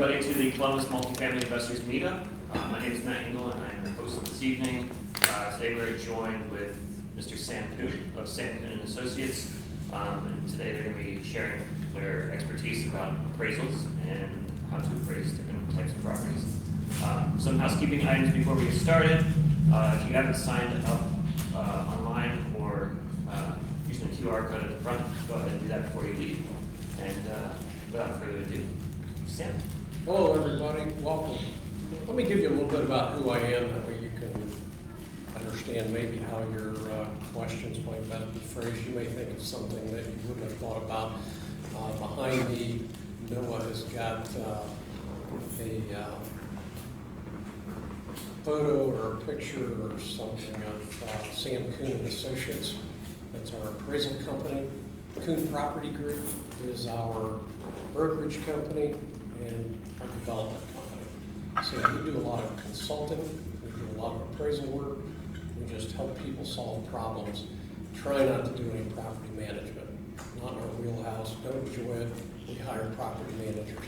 everybody to the Columbus Multifamily Investors Meetup. My name is Matt Engel and I am the host this evening. Today we're joined with Mr. Sam Koon of Koon Associates. And today they're going to be sharing their expertise about appraisals and how to appraise different types of properties. Some housekeeping items before we get started. If you haven't signed up online or using the QR code at the front, go ahead and do that before you leave. And without further ado, Sam. Hello, everybody. Welcome. Let me give you a little bit about who I am, that way you can understand maybe how your questions might better be phrased. You may think it's something that you wouldn't have thought about. Behind me, Noah has got a photo or a picture or something of Sam Koon Associates. That's our appraisal company. Koon Property Group is our brokerage company and our development company. So we do a lot of consulting, we do a lot of appraisal work, we just help people solve problems. Try not to do any property management. Not in our wheelhouse, don't enjoy it. We hire property managers.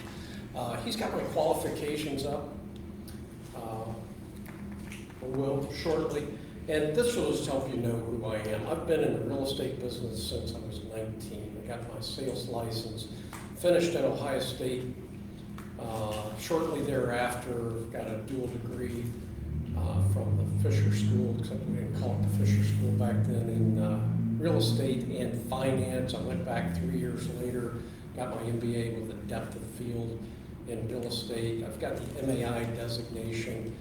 He's got my qualifications up. Will shortly. And this will just help you know who I am. I've been in the real estate business since I was 19. I got my sales license, finished at Ohio State. Shortly thereafter, got a dual degree from the Fisher School, except we didn't call it the Fisher School back then, in real estate and finance. I went back 3 years later, got my MBA with a depth of field in real estate. I've got the MAI designation.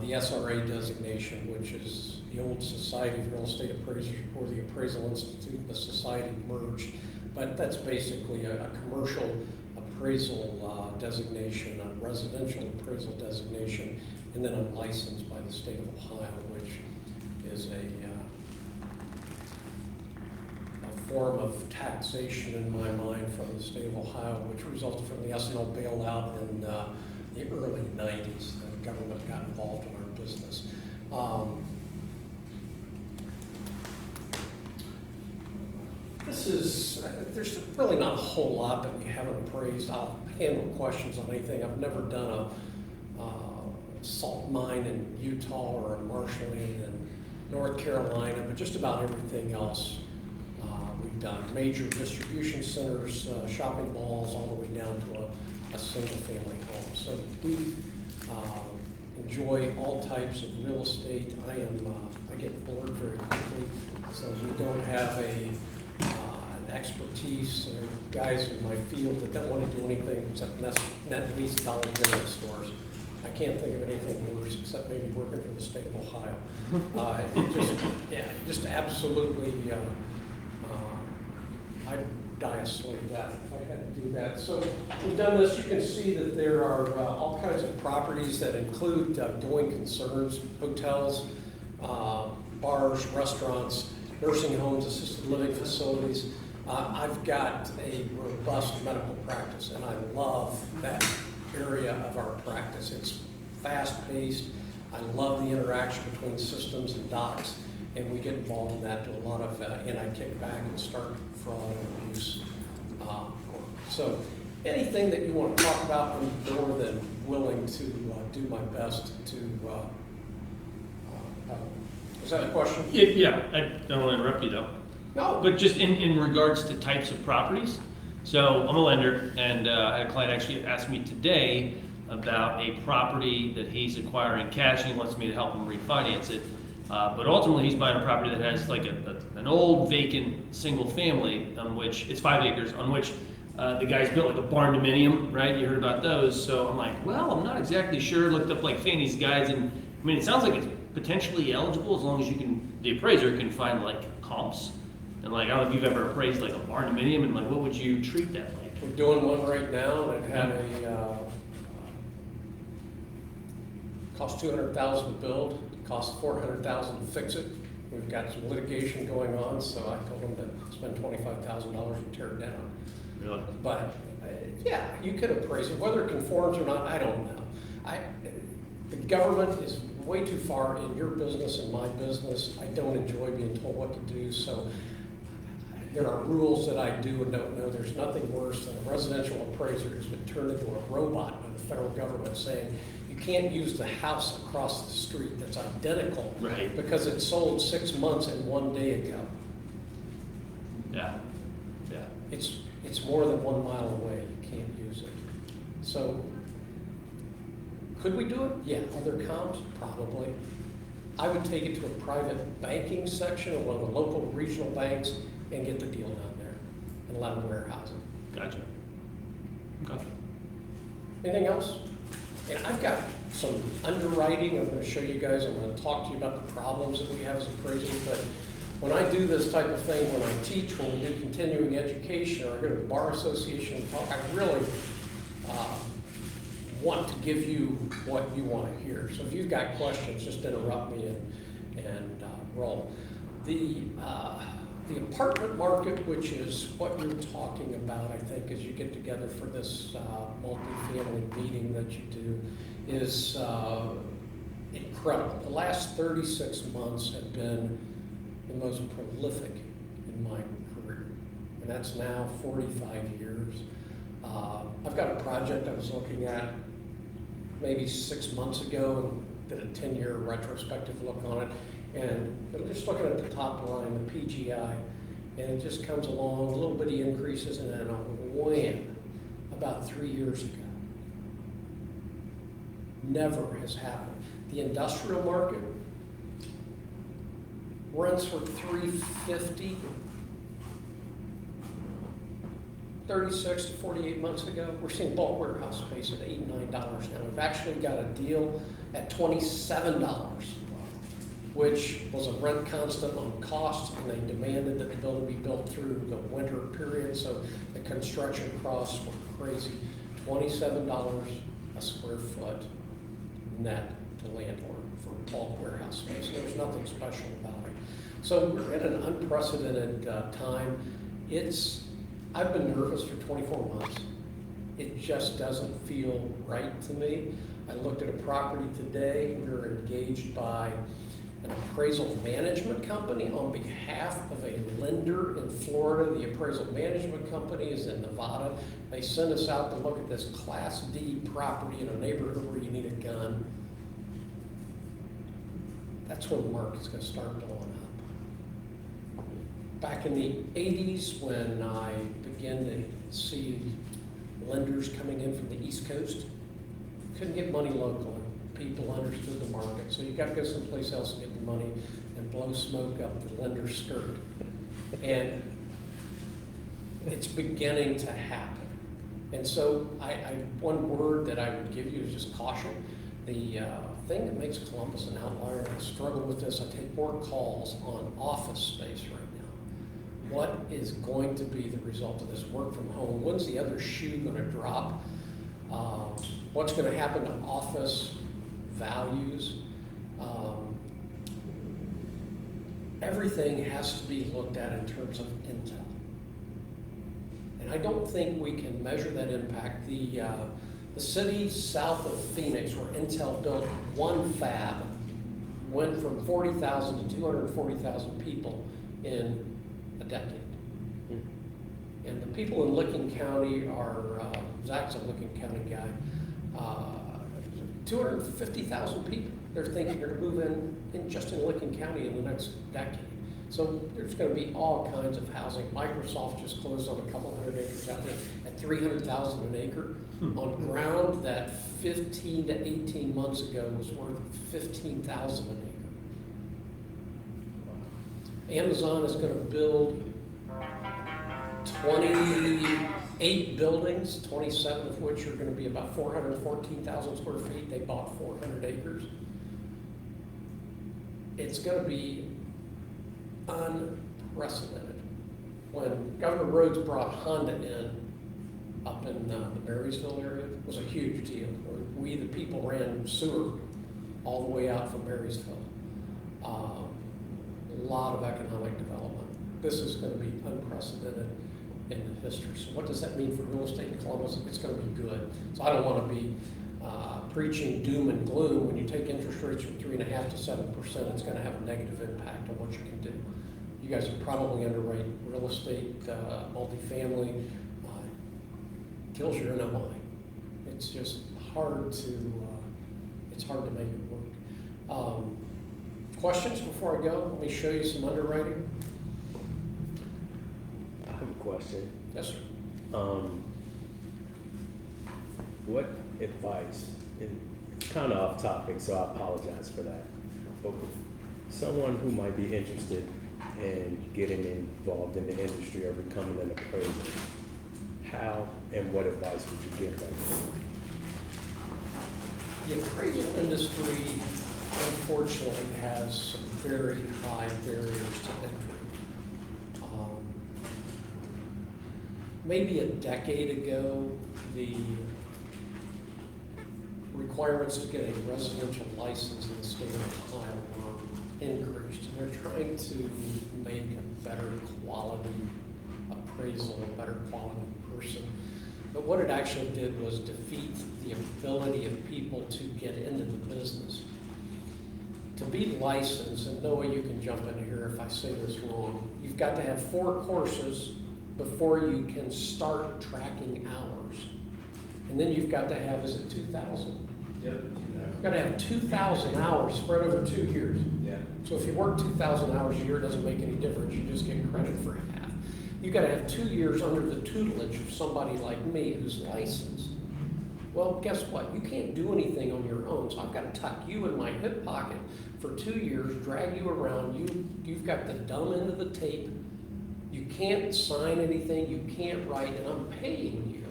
The SRA designation, which is the old Society of Real Estate Appraisers, or the Appraisal Institute, the society merged. But that's basically a commercial appraisal designation, a residential appraisal designation, and then I'm licensed by the state of Ohio, which is a form of taxation in my mind from the state of Ohio, which resulted from the S&L bailout in the early 90s. The government got involved in our business. There's really not a whole lot that we haven't appraised. I'll handle questions on anything. I've never done a salt mine in Utah or a marshalling in North Carolina, but just about everything else we've done. Major distribution centers, shopping malls, all the way down to a single family home. So we enjoy all types of real estate. I get bored very quickly, so we don't have an expertise. There are guys in my field that don't want to do anything except net lease dollar general stores. I can't think of anything worse except maybe working for the state of Ohio. Just absolutely, I'd die of sleep that if I had to do that. So we've done this. You can see that there are all kinds of properties that include going concerns, hotels, bars, restaurants, nursing homes, assisted living facilities. I've got a robust medical practice, and I love that area of our practice. It's fast-paced. I love the interaction between systems and docs, and we get involved in that, do a lot of anti-kickback and start fraud and abuse. So anything that you want to talk about, I'm more than willing to do my best to is that a question? Yeah, I don't want to interrupt you though. No. But just in regards to types of properties. So I'm a lender, and I had a client actually ask me today about a property that he's acquiring cash, and he wants me to help him refinance it. But ultimately, he's buying a property that has like an old vacant single family on which it's 5 acres, on which the guy's built like a barn dominium, right? You heard about those. So I'm like, well, I'm not exactly sure. Looked up like Fannie's guides, and I mean, it sounds like it's potentially eligible as long as the appraiser can find like comps. And like, I don't know if you've ever appraised like a barn dominium, and like, what would you treat that like? We're doing one right now, and it had cost $200,000 to build, cost $400,000 to fix it. We've got some litigation going on, so I told them to spend $25,000 and tear it down. Really? But yeah, you could appraise it. Whether it conforms or not, I don't know. The government is way too far in your business and my business. I don't enjoy being told what to do, so there are rules that I do and don't know. There's nothing worse than a residential appraiser who's been turned into a robot by the federal government saying, you can't use the house across the street that's identical Right. because it sold 6 months and 1 day ago. Yeah, yeah. It's more than 1 mile away, you can't use it. So, could we do it? Yeah. Are there comps? Probably. I would take it to a private banking section of one of the local regional banks and get the deal down there and let them warehouse it. Gotcha. Okay. Anything else? And I've got some underwriting I'm going to show you guys. I'm going to talk to you about the problems that we have as appraisers. But when I do this type of thing, when I teach, when we do continuing education, or I go to the Bar Association and talk, I really want to give you what you want to hear. So if you've got questions, just interrupt me and roll. The apartment market, which is what you're talking about, I think, as you get together for this multifamily meeting that you do, is incredible. The last 36 months have been the most prolific in my career, and that's now 45 years. I've got a project I was looking at maybe 6 months ago and did a 10-year retrospective look on it. And I'm just looking at the top line, the PGI, and it just comes along, little bitty increases, and then a wham, about 3 years ago. Never has happened. The industrial market, rents were $350 36 to 48 months ago. We're seeing bulk warehouse space at $8 and $9 now. We've actually got a deal at $27, which was a rent constant on cost, and they demanded that the building be built through the winter period, so the construction costs were crazy. $27 a square foot net to landlord for bulk warehouse space. There was nothing special about it. So we're at an unprecedented time. I've been nervous for 24 months. It just doesn't feel right to me. I looked at a property today. We were engaged by an appraisal management company on behalf of a lender in Florida. The appraisal management company is in Nevada. They sent us out to look at this Class D property in a neighborhood where you need a gun. That's when the market's going to start going up. Back in the 80s, when I began to see lenders coming in from the East Coast, couldn't get money locally. People understood the market, so you got to go someplace else and get the money and blow smoke up the lender's skirt. And it's beginning to happen. And so one word that I would give you is just caution. The thing that makes Columbus an outlier, and I struggle with this, I take more calls on office space right now. What is going to be the result of this work from home? When's the other shoe going to drop? What's going to happen to office values? Everything has to be looked at in terms of intel. And I don't think we can measure that impact. The city south of Phoenix, where Intel built one fab, went from 40,000 to 240,000 people in a decade. And the people in Licking County are, Zach's a Licking County guy, 250,000 people. They're thinking they're going to move in just in Licking County in the next decade. So there's going to be all kinds of housing. Microsoft just closed on a couple hundred acres out there at $300,000 an acre on ground that 15 to 18 months ago was worth $15,000 an acre. Amazon is going to build 28 buildings, 27 of which are going to be about 414,000 square feet. They bought 400 acres. It's going to be unprecedented. When Governor Rhodes brought Honda in up in the Marysville area, it was a huge deal. We, the people, ran sewer all the way out from Marysville. A lot of economic development. This is going to be unprecedented in the history. So what does that mean for real estate in Columbus? It's going to be good. So I don't want to be preaching doom and gloom. When you take interest rates from 3.5% to 7%, it's going to have a negative impact on what you can do. You guys are probably underwrite real estate, multifamily, kills your NOI. It's just hard to, make it work. Questions before I go? Let me show you some underwriting. I have a question. Yes, sir. What advice, and it's kind of off topic, so I apologize for that, but someone who might be interested in getting involved in the industry or becoming an appraiser, how and what advice would you give them? The appraisal industry, unfortunately, has some very high barriers to entry. Maybe a decade ago, the requirements to get a residential license in the state of Ohio were increased. And they're trying to make a better quality appraisal, a better quality person. But what it actually did was defeat the ability of people to get into the business. To be licensed, and Noah, you can jump in here if I say this wrong, you've got to have 4 courses before you can start tracking hours. And then you've got to have, is it 2,000? Yep. You've got to have 2,000 hours spread over 2 years. Yeah. So if you work 2,000 hours a year, it doesn't make any difference. You just get credit for half. You've got to have 2 years under the tutelage of somebody like me who's licensed. Well, guess what? You can't do anything on your own. So I've got to tuck you in my hip pocket for 2 years, drag you around. You've got the dumb end of the tape. You can't sign anything. You can't write, and I'm paying you.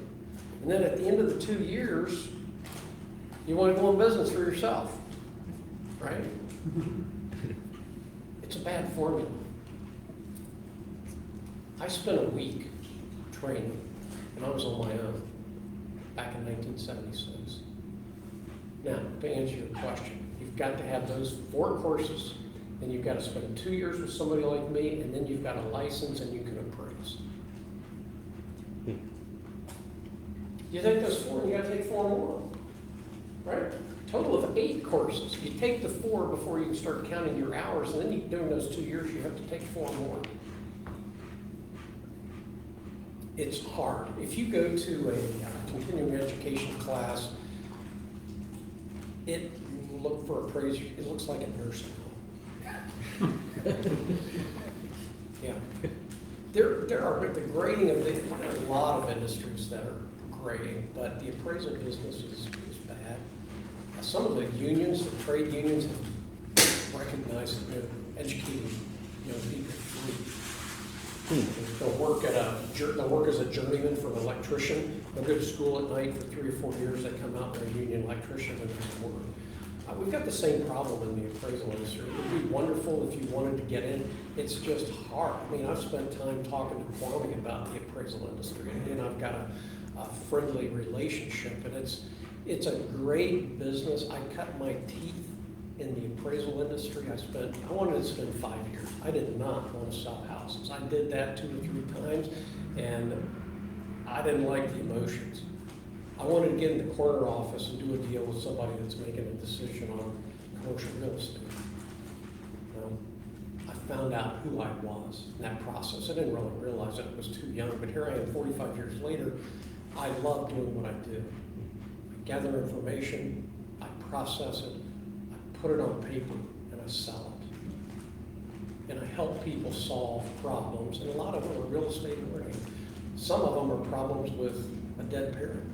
And then at the end of the 2 years, you want to go in business for yourself, right? It's a bad formula. I spent a week training, and I was on my own back in 1976. Now, to answer your question, you've got to have those 4 courses, then you've got to spend 2 years with somebody like me, and then you've got a license and you can appraise. You take those 4, and you got to take 4 more, right? Total of 8 courses. You take the 4 before you can start counting your hours, and then during those 2 years, you have to take 4 more. It's hard. If you go to a continuing education class, look for appraisers. It looks like a nursing home. Yeah. There are the grading of there are a lot of industries that are grading, but the appraisal business is bad. Some of the unions, the trade unions, have recognized that they're educating young people free. They'll work as a journeyman for an electrician. They'll go to school at night for 3 or 4 years. They come out, they're a union electrician, and they work. We've got the same problem in the appraisal industry. It would be wonderful if you wanted to get in. It's just hard. I mean, I've spent time talking to Kwame about the appraisal industry, and I've got a friendly relationship, and it's a great business. I cut my teeth in the appraisal industry. I wanted to spend 5 years. I did not want to sell houses. I did that 2 or 3 times, and I didn't like the emotions. I wanted to get in the corner office and do a deal with somebody that's making a decision on commercial real estate. I found out who I was in that process. I didn't really realize that I was too young, but here I am 45 years later. I love doing what I do. I gather information, I process it, I put it on paper, and I sell it. And I help people solve problems, and a lot of them are real estate oriented. Some of them are problems with a dead parent.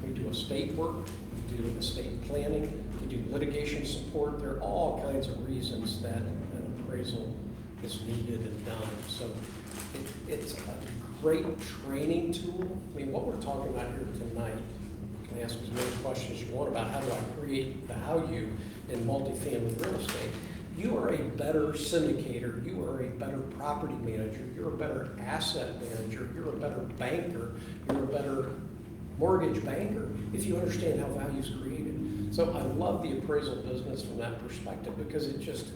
We do estate work, we do estate planning, we do litigation support. There are all kinds of reasons that an appraisal is needed and done. So it's a great training tool. I mean, what we're talking about here tonight, you can ask as many questions as you want about how do I create value in multifamily real estate. You are a better syndicator, you are a better property manager, you're a better asset manager, you're a better banker, you're a better mortgage banker if you understand how value is created. So I love the appraisal business from that perspective because it just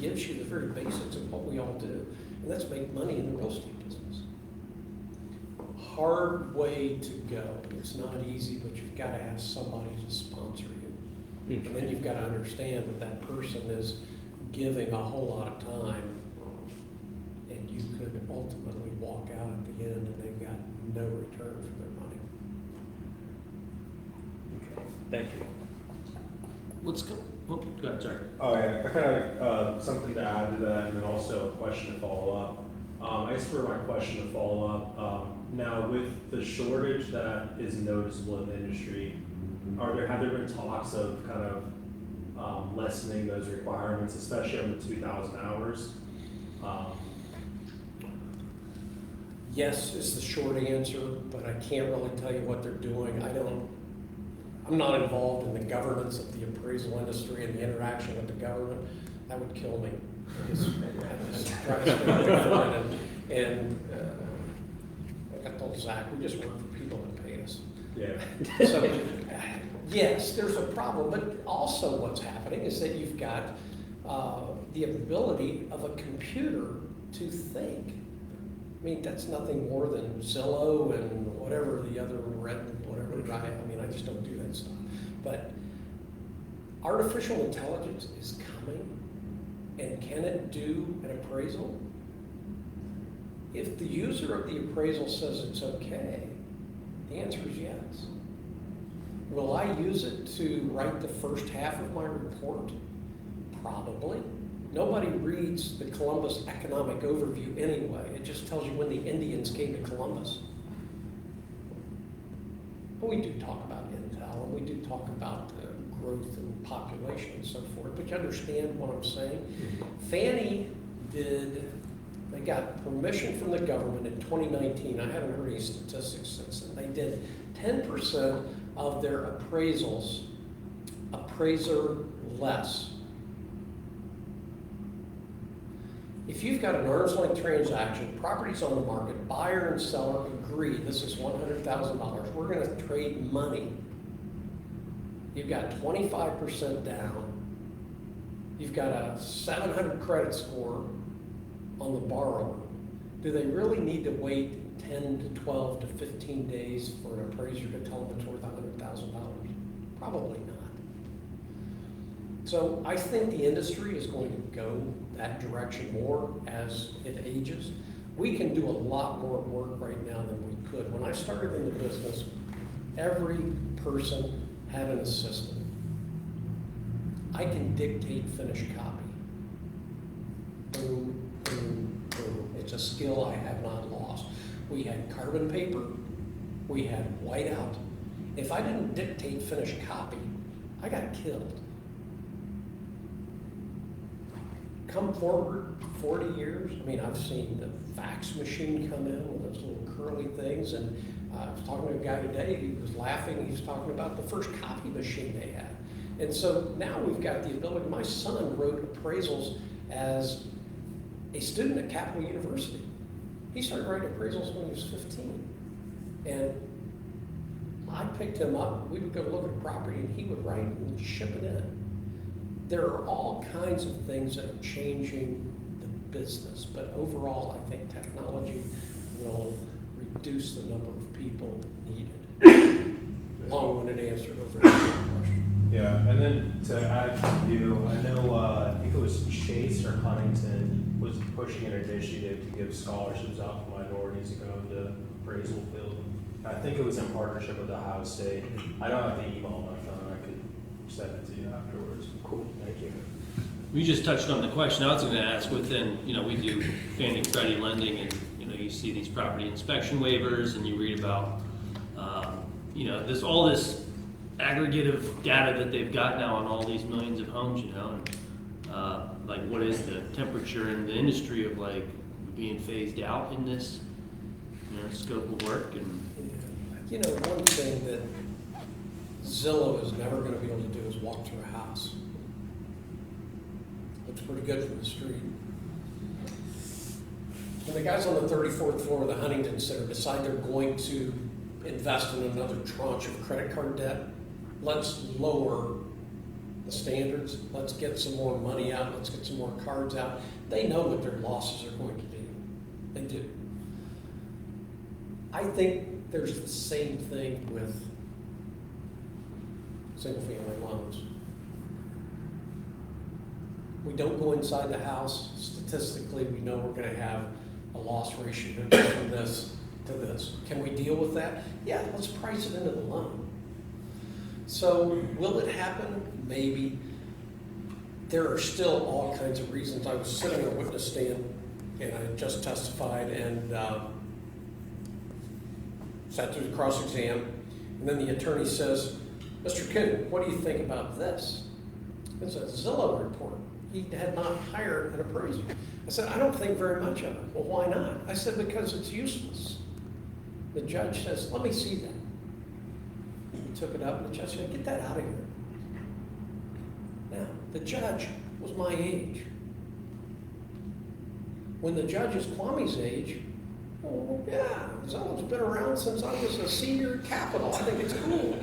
gives you the very basics of what we all do, and that's make money in the real estate business. Hard way to go. It's not easy, but you've got to have somebody to sponsor you. And then you've got to understand that that person is giving a whole lot of time you could ultimately walk out at the end and they've got no return for their money. Okay, thank you. Let's go, oh, go ahead, sorry. Oh, yeah, I kind of, something to add to that, and then also a question to follow up. I guess for my question to follow up, now with the shortage that is noticeable in the industry, have there been talks of kind of lessening those requirements, especially on the 2,000 hours? Yes is the short answer, but I can't really tell you what they're doing. I'm not involved in the governance of the appraisal industry and the interaction with the government. That would kill me. I just try to stay away from it. And like I told Zach, we just work for people that pay us. Yeah. So, yes, there's a problem, but also what's happening is that you've got the ability of a computer to think. I mean, that's nothing more than Zillow and whatever the other I mean, I just don't do that stuff. But artificial intelligence is coming, and can it do an appraisal? If the user of the appraisal says it's okay, the answer is yes. Will I use it to write the first half of my report? Probably. Nobody reads the Columbus Economic Overview anyway. It just tells you when the Indians came to Columbus. But we do talk about intel, and we do talk about the growth and population and so forth, but you understand what I'm saying? Fannie they got permission from the government in 2019. I haven't heard any statistics since then. They did 10% of their appraisals appraiser less. If you've got an arm's length transaction, property's on the market, buyer and seller agree, this is $100,000, we're gonna trade money. You've got 25% down. You've got a 700 credit score on the borrower. Do they really need to wait 10 to 12 to 15 days for an appraiser to tell them it's worth $100,000? Probably not. So I think the industry is going to go that direction more as it ages. We can do a lot more work right now than we could. When I started in the business, every person had an assistant. I can dictate finished copy. Boom, boom, boom. It's a skill I have not lost. We had carbon paper. We had whiteout. If I didn't dictate finished copy, I got killed. Come forward 40 years, I mean, I've seen the fax machine come in with those little curly things, and I was talking to a guy today, he was laughing, he was talking about the first copy machine they had. And so now we've got the ability, my son wrote appraisals as a student at Capital University. He started writing appraisals when he was 15. And I picked him up, we would go look at a property, and he would write and ship it in. There are all kinds of things that are changing the business, but overall, I think technology will reduce the number of people needed. Long-winded answer to a very good question. Yeah, and then to add to you, I know, I think it was Chase or Huntington was pushing an initiative to give scholarships out to minorities to go into appraisal field. I think it was in partnership with Ohio State. I don't have the email on my phone, I could send it to you afterwards. Cool, thank you. We just touched on the question I was going to ask within, we do Fannie Freddie lending, and, you see these property inspection waivers, and you read about, all this aggregative data that they've got now on all these millions of homes, and what is the temperature in the industry of being phased out in this, scope of work. And One thing that Zillow is never going to be able to do is walk through a house. Looks pretty good from the street. When the guys on the 34th floor of the Huntington Center decide they're going to invest in another tranche of credit card debt, let's lower the standards, let's get some more money out, let's get some more cards out. They know what their losses are going to be. They do. I think there's the same thing with single-family loans. We don't go inside the house. Statistically, we know we're going to have a loss ratio from this to this. Can we deal with that? Yeah, let's price it into the loan. So will it happen? Maybe. There are still all kinds of reasons. I was sitting on a witness stand and I had just testified and sat through the cross-exam. And then the attorney says, Mr. Koon, what do you think about this? It's a Zillow report. He had not hired an appraiser. I said, I don't think very much of it. Well, why not? I said, because it's useless. The judge says, let me see that. He took it up and the judge said, get that out of here. Now, the judge was my age. When the judge is Kwame's age, oh yeah, Zillow's been around since I was a senior at Capitol. I think it's cool.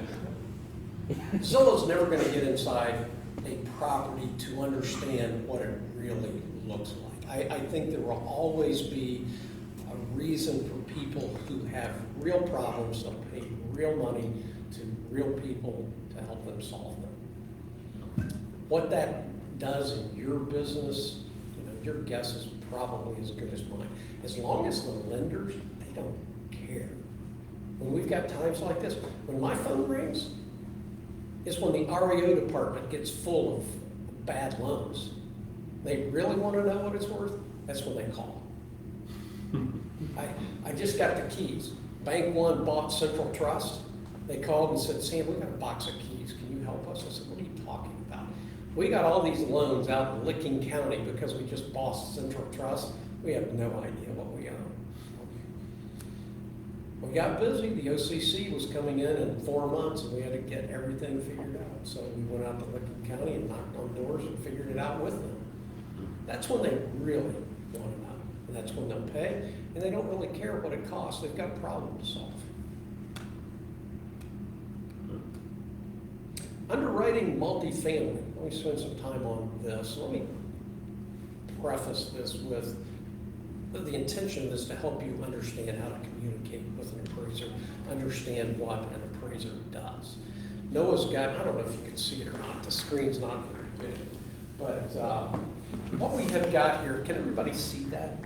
Zillow's never going to get inside a property to understand what it really looks like. I think there will always be a reason for people who have real problems to pay real money to real people to help them solve them. What that does in your business, your guess is probably as good as mine. As long as the lenders, they don't care. When we've got times like this, when my phone rings, is when the REO department gets full of bad loans. They really want to know what it's worth, that's when they call. I just got the keys. Bank One bought Central Trust. They called and said, Sam, we got a box of keys. Can you help us? I said, what are you talking about? We got all these loans out in Licking County because we just bought Central Trust. We have no idea what we own. We got busy. The OCC was coming in 4 months and we had to get everything figured out. So we went out to Licking County and knocked on doors and figured it out with them. That's when they really want to know. And that's when they'll pay. And they don't really care what it costs. They've got a problem to solve. Underwriting multifamily. Let me spend some time on this. Let me preface this with the intention is to help you understand how to communicate with an appraiser, understand what an appraiser does. Noah's got, I don't know if you can see it or not, the screen's not very big, but what we have got here, can everybody see that?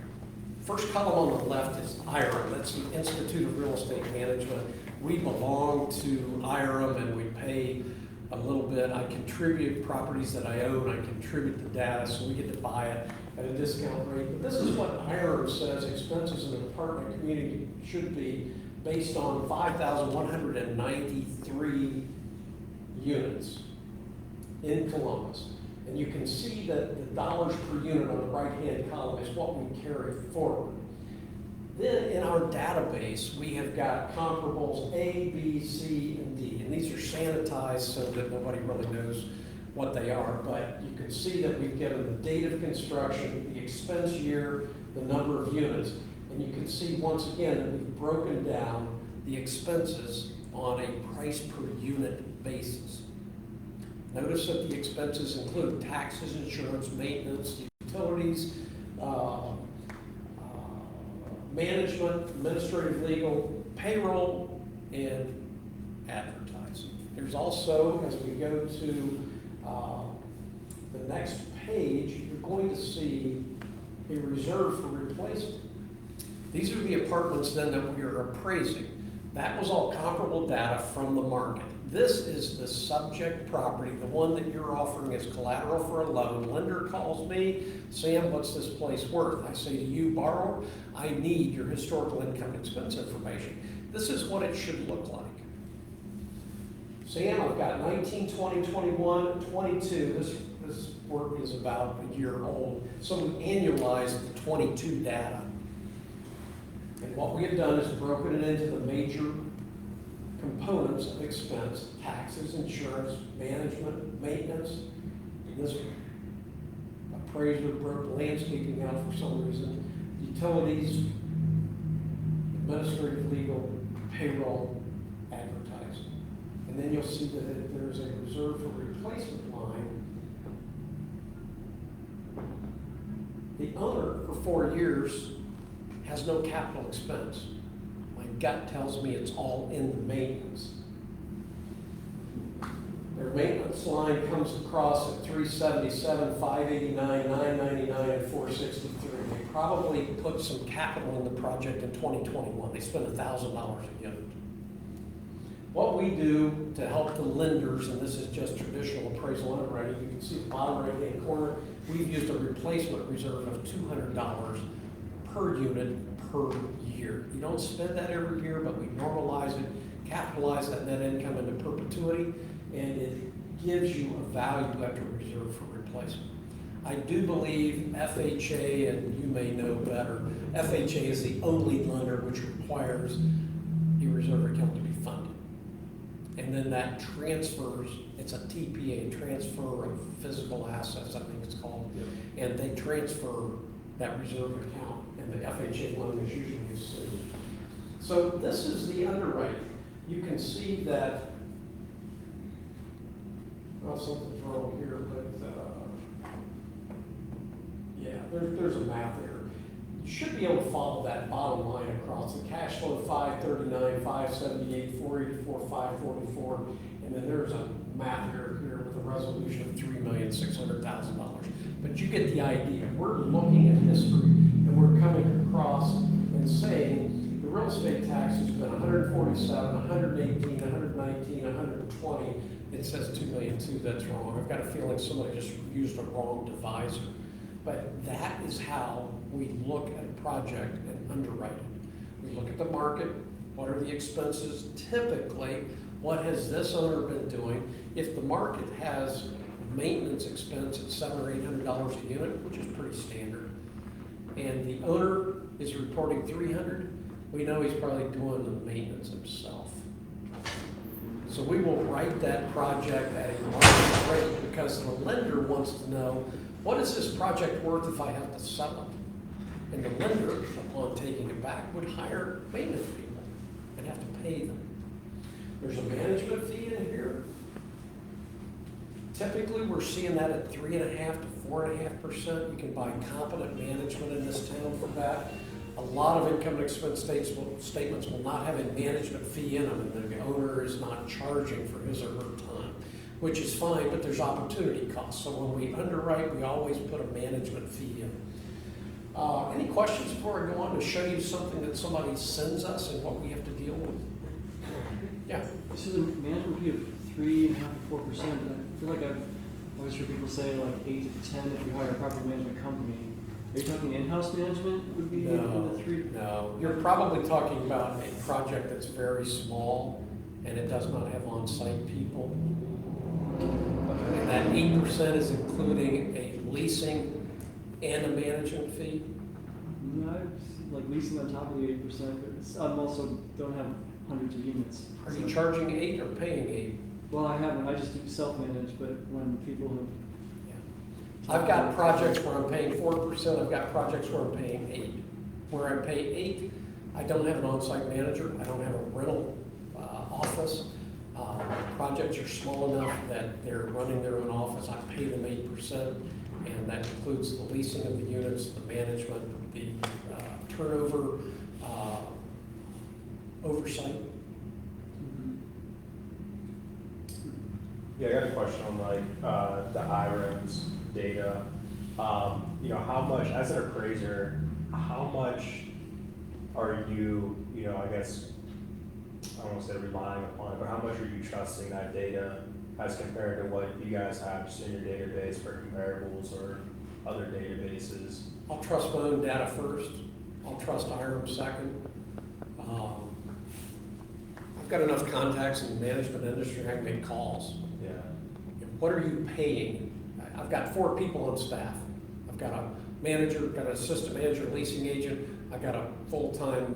First column on the left is IRM, that's the Institute of Real Estate Management. We belong to IRM and we pay a little bit. I contribute properties that I own, I contribute the data, so we get to buy it at a discount rate. But this is what IRM says expenses in an apartment community should be based on 5,193 units in Columbus. And you can see that the dollars per unit on the right-hand column is what we carry forward. Then in our database, we have got comparables A, B, C, and D. And these are sanitized so that nobody really knows what they are. But you can see that we've given the date of construction, the expense year, the number of units. And you can see once again that we've broken down the expenses on a price per unit basis. Notice that the expenses include taxes, insurance, maintenance, utilities, management, administrative, legal, payroll, and advertising. There's also, as we go to the next page, you're going to see a reserve for replacement. These are the apartments then that we are appraising. That was all comparable data from the market. This is the subject property, the one that you're offering as collateral for a loan. Lender calls me, Sam, what's this place worth? I say to you, borrower, I need your historical income expense information. This is what it should look like. Sam, I've got 19, 20, 21, 22. This work is about a year old. So we annualized the 22 data. And what we have done is broken it into the major components of expense: taxes, insurance, management, maintenance. This appraiser broke landscaping out for some reason. Utilities, administrative, legal, payroll, advertising. And then you'll see that if there's a reserve for replacement line, the owner for 4 years has no capital expense. My gut tells me it's all in the maintenance. Their maintenance line comes across at 377, 589, 999, and 463. They probably put some capital in the project in 2021. They spent $1,000 a unit. What we do to help the lenders, and this is just traditional appraisal underwriting, you can see the bottom right-hand corner, we've used a replacement reserve of $200 per unit per year. You don't spend that every year, but we normalize it, capitalize that net income into perpetuity, and it gives you a value after reserve for replacement. I do believe FHA, and you may know better, FHA is the only lender which requires the reserve account to be funded. And then that transfers, it's a TPA, transfer of physical assets, I think it's called. And they transfer that reserve account, and the FHA loan is usually assumed. So this is the underwriting. You can see that, well, something's wrong here, but yeah, there's a map there. You should be able to follow that bottom line across. The cash flow 539, 578, 484, 544, and then there's a map here with a resolution of $3,600,000. But you get the idea. We're looking at history, and we're coming across and saying the real estate tax has been 147, 118, 119, 120. It says 2,000,002. That's wrong. I've got a feeling somebody just used a wrong divisor. But that is how we look at a project and underwrite it. We look at the market, what are the expenses? Typically, what has this owner been doing? If the market has maintenance expense at $700 or $800 a unit, which is pretty standard, and the owner is reporting $300, we know he's probably doing the maintenance himself. So we will write that project at a market rate because the lender wants to know, what is this project worth if I have to sell it? And the lender, upon taking it back, would hire maintenance people and have to pay them. There's a management fee in here. Typically, we're seeing that at 3.5% to 4.5%. You can buy competent management in this town for that. A lot of income and expense statements will not have a management fee in them, and the owner is not charging for his or her time, which is fine, but there's opportunity costs. So when we underwrite, we always put a management fee in. Any questions before I go on to show you something that somebody sends us and what we have to deal with? Yeah. This is a management fee of 3.5% to 4%. I feel like I've always heard people say like 8 to 10 if you hire a property management company. Are you talking in-house management would be in the 3? No, you're probably talking about a project that's very small and it does not have on-site people. And that 8% is including a leasing and a management fee? No, I've like leasing on top of the 8%, but I'm also don't have hundreds of units. Are you charging 8 or paying 8? Well, I haven't. I just do self-manage, but when people have... I've got projects where I'm paying 4%, I've got projects where I'm paying 8. Where I pay 8, I don't have an on-site manager, I don't have a rental office. Projects are small enough that they're running their own office, I pay them 8%, and that includes the leasing of the units, the management, the turnover, oversight. Yeah, I got a question on like the IRM's data. You know, how much, as an appraiser, how much are you, I guess, I don't want to say relying upon it, but how much are you trusting that data as compared to what you guys have just in your database for comparables or other databases? I'll trust my own data first. I'll trust IRM second. I've got enough contacts in the management industry, I can make calls. Yeah. What are you paying? I've got 4 people on staff. I've got a manager, got an assistant manager, leasing agent. I've got a full-time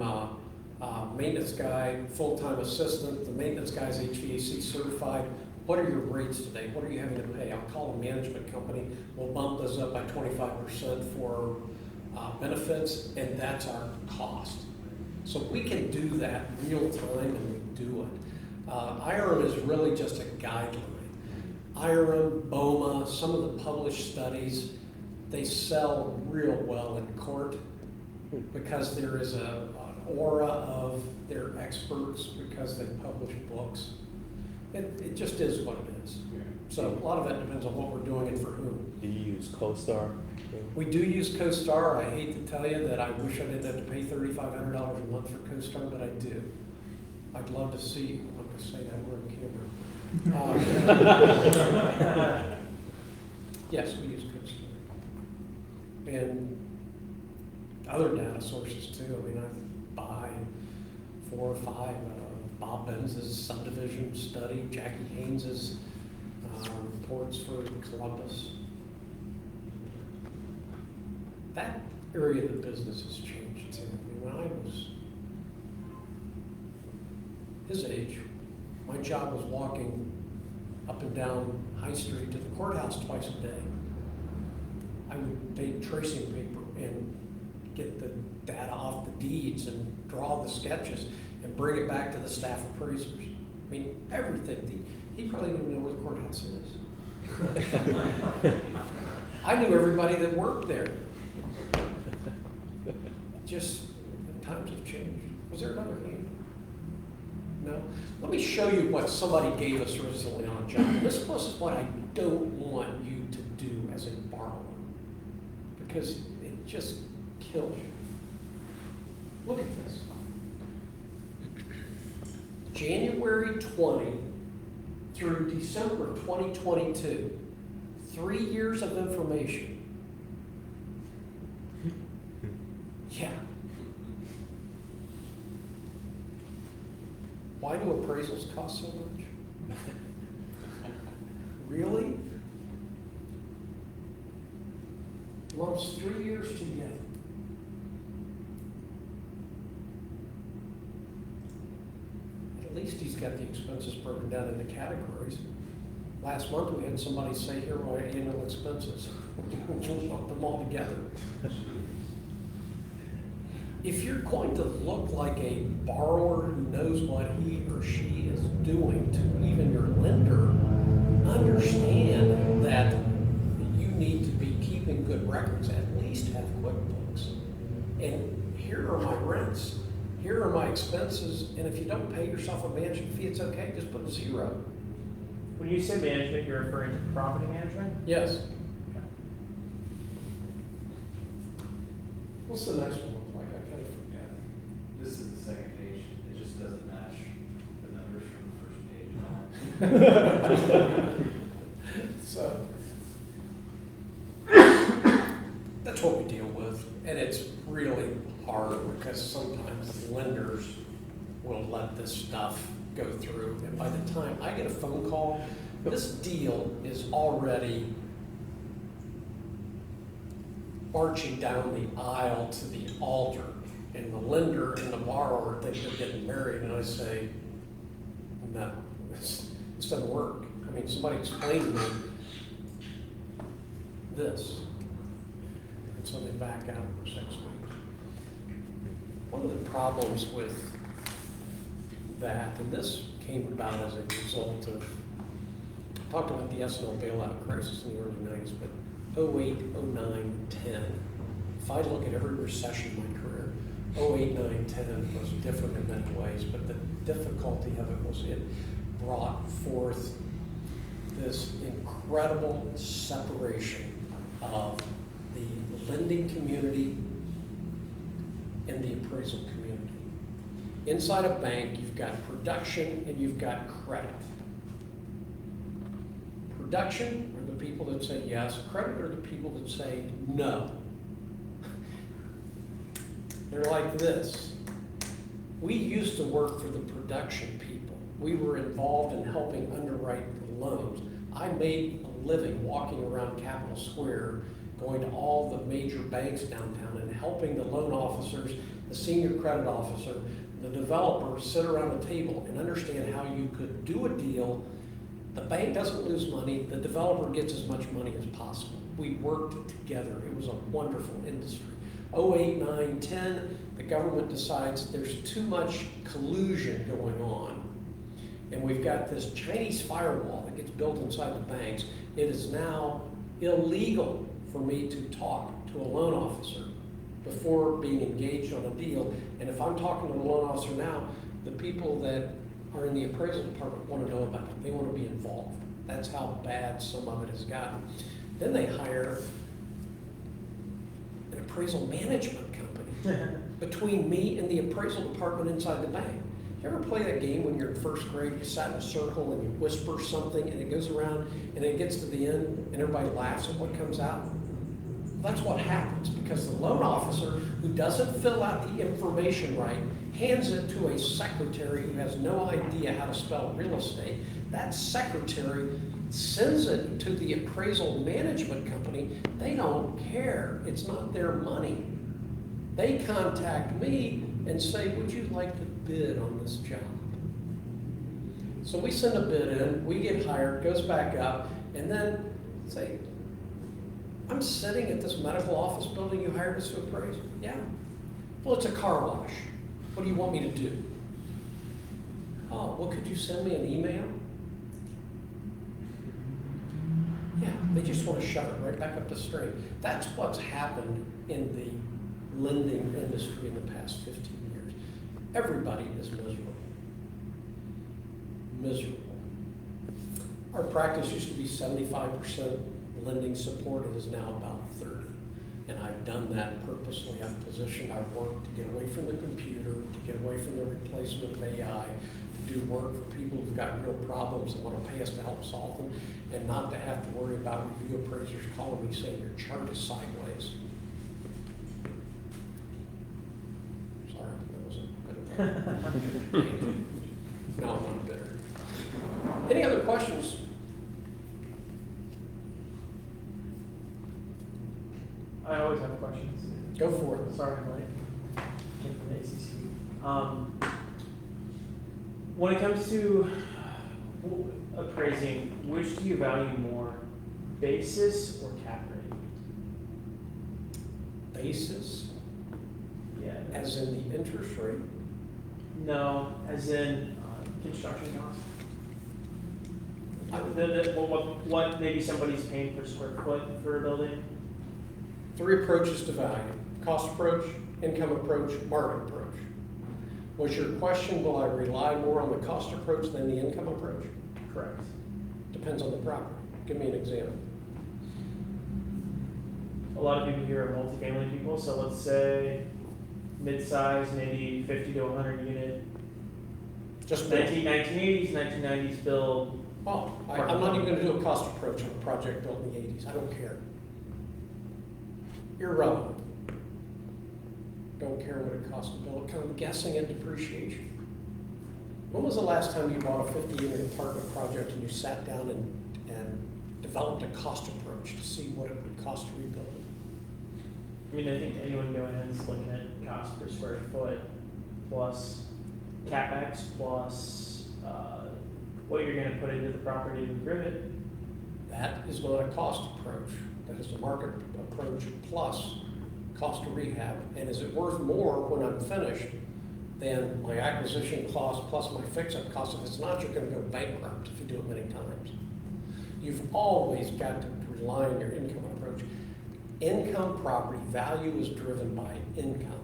maintenance guy, full-time assistant. The maintenance guy's HVAC certified. What are your rates today? What are you having to pay? I'll call a management company. We'll bump those up by 25% for benefits, and that's our cost. So we can do that real time, and we do it. IRM is really just a guideline. IRM, BOMA, some of the published studies, they sell real well in court because there is an aura of their experts because they publish books. It just is what it is. So a lot of it depends on what we're doing and for whom. Do you use CoStar? We do use CoStar. I hate to tell you that I wish I didn't have to pay $3,500 a month for CoStar, but I do. I'd love to see, I'm going to say that word camera. Yes, we use CoStar. And other data sources too. I mean, I buy 4 or 5 Bob Benz's subdivision study, Jackie Haynes's reports for Columbus. That area of the business has changed too. I mean, when I was his age, my job was walking up and down High Street to the courthouse twice a day. I would take tracing paper and get the data off the deeds and draw the sketches and bring it back to the staff appraisers. I mean, everything. He probably didn't even know where the courthouse is. I knew everybody that worked there. Just, times have changed. Was there another hand? No? Let me show you what somebody gave us recently on a job. This is what I don't want you to do as a borrower, because it just kills you. Look at this. January 20 through December 2022, 3 years of information. Yeah. Why do appraisals cost so much? Really? Almost 3 years to get. At least he's got the expenses broken down into categories. Last month we had somebody say, here are my annual expenses. We'll lump them all together. If you're going to look like a borrower who knows what he or she is doing to even your lender, understand that you need to be keeping good records, at least have QuickBooks. And here are my rents, here are my expenses, and if you don't pay yourself a management fee, it's okay, just put 0. When you say management, you're referring to property management? Yes. What's the next one look like? I kind of forget. This is the second page, it just doesn't match the numbers from the first page. So, that's what we deal with, and it's really hard because sometimes lenders will let this stuff go through, and by the time I get a phone call, this deal is already marching down the aisle to the altar, and the lender and the borrower think they're getting married, and I say, no, this doesn't work. I mean, somebody explained to me this, and so they back out for 6 weeks. One of the problems with that, and this came about as a result of, I talked about the S&L bailout crisis in the early 90s, but 08, 09, 10. If I look at every recession in my career, 08, 9, 10 was different in many ways, but the difficulty of it was it brought forth this incredible separation of the lending community and the appraisal community. Inside a bank, you've got production and you've got credit. Production are the people that say yes, credit are the people that say no. They're like this. We used to work for the production people. We were involved in helping underwrite the loans. I made a living walking around Capitol Square, going to all the major banks downtown and helping the loan officers, the senior credit officer, the developer sit around the table and understand how you could do a deal. The bank doesn't lose money, the developer gets as much money as possible. We worked together. It was a wonderful industry. 08, 9, 10, the government decides there's too much collusion going on. And we've got this Chinese firewall that gets built inside the banks. It is now illegal for me to talk to a loan officer before being engaged on a deal. And if I'm talking to a loan officer now, the people that are in the appraisal department want to know about it. They want to be involved. That's how bad some of it has gotten. Then they hire an appraisal management company between me and the appraisal department inside the bank. You ever play that game when you're in first grade, you sat in a circle and you whisper something and it goes around and it gets to the end and everybody laughs at what comes out? Well, that's what happens because the loan officer who doesn't fill out the information right hands it to a secretary who has no idea how to spell real estate. That secretary sends it to the appraisal management company. They don't care. It's not their money. They contact me and say, would you like to bid on this job? So we send a bid in, we get hired, goes back up, and then say, I'm sitting at this medical office building you hired us to appraise. Yeah. Well, it's a car wash. What do you want me to do? Oh, well, could you send me an email? Yeah, they just want to shove it right back up the street. That's what's happened in the lending industry in the past 15 years. Everybody is miserable. Miserable. Our practice used to be 75% lending support. It is now about 30. And I've done that purposely. I've positioned our work to get away from the computer, to get away from the replacement of AI, to do work for people who've got real problems and want to pay us to help solve them, and not to have to worry about review appraisers calling me saying your chart is sideways. Sorry, that was a bit of a... No, I'm not bitter. Any other questions? I always have questions. Go for it. Sorry, I'm late. Came from the ACC. When it comes to appraising, which do you value more, basis or cap rate? Basis, Yeah. as in the interest rate. No, as in construction cost. What maybe somebody's paying per square foot for a building? 3 approaches to value: cost approach, income approach, market approach. Was your question, will I rely more on the cost approach than the income approach? Correct. Depends on the property. Give me an example. A lot of people here are multifamily people, so let's say mid-size, maybe 50 to 100 unit, Just 1980s, 1990s build. Oh, I'm not even gonna do a cost approach on a project built in the 80s. I don't care. Irrelevant. Don't care what it costs to build. Kind of guessing at depreciation. When was the last time you bought a 50-unit apartment project and you sat down and developed a cost approach to see what it would cost to rebuild it? I mean, I think anyone going in is looking at cost per square foot plus CapEx plus what you're going to put into the property to improve it. That is not a cost approach. That is a market approach plus cost of rehab. And is it worth more when I'm finished than my acquisition cost plus my fix-up cost? If it's not, you're going to go bankrupt if you do it many times. You've always got to rely on your income approach. Income property value is driven by income.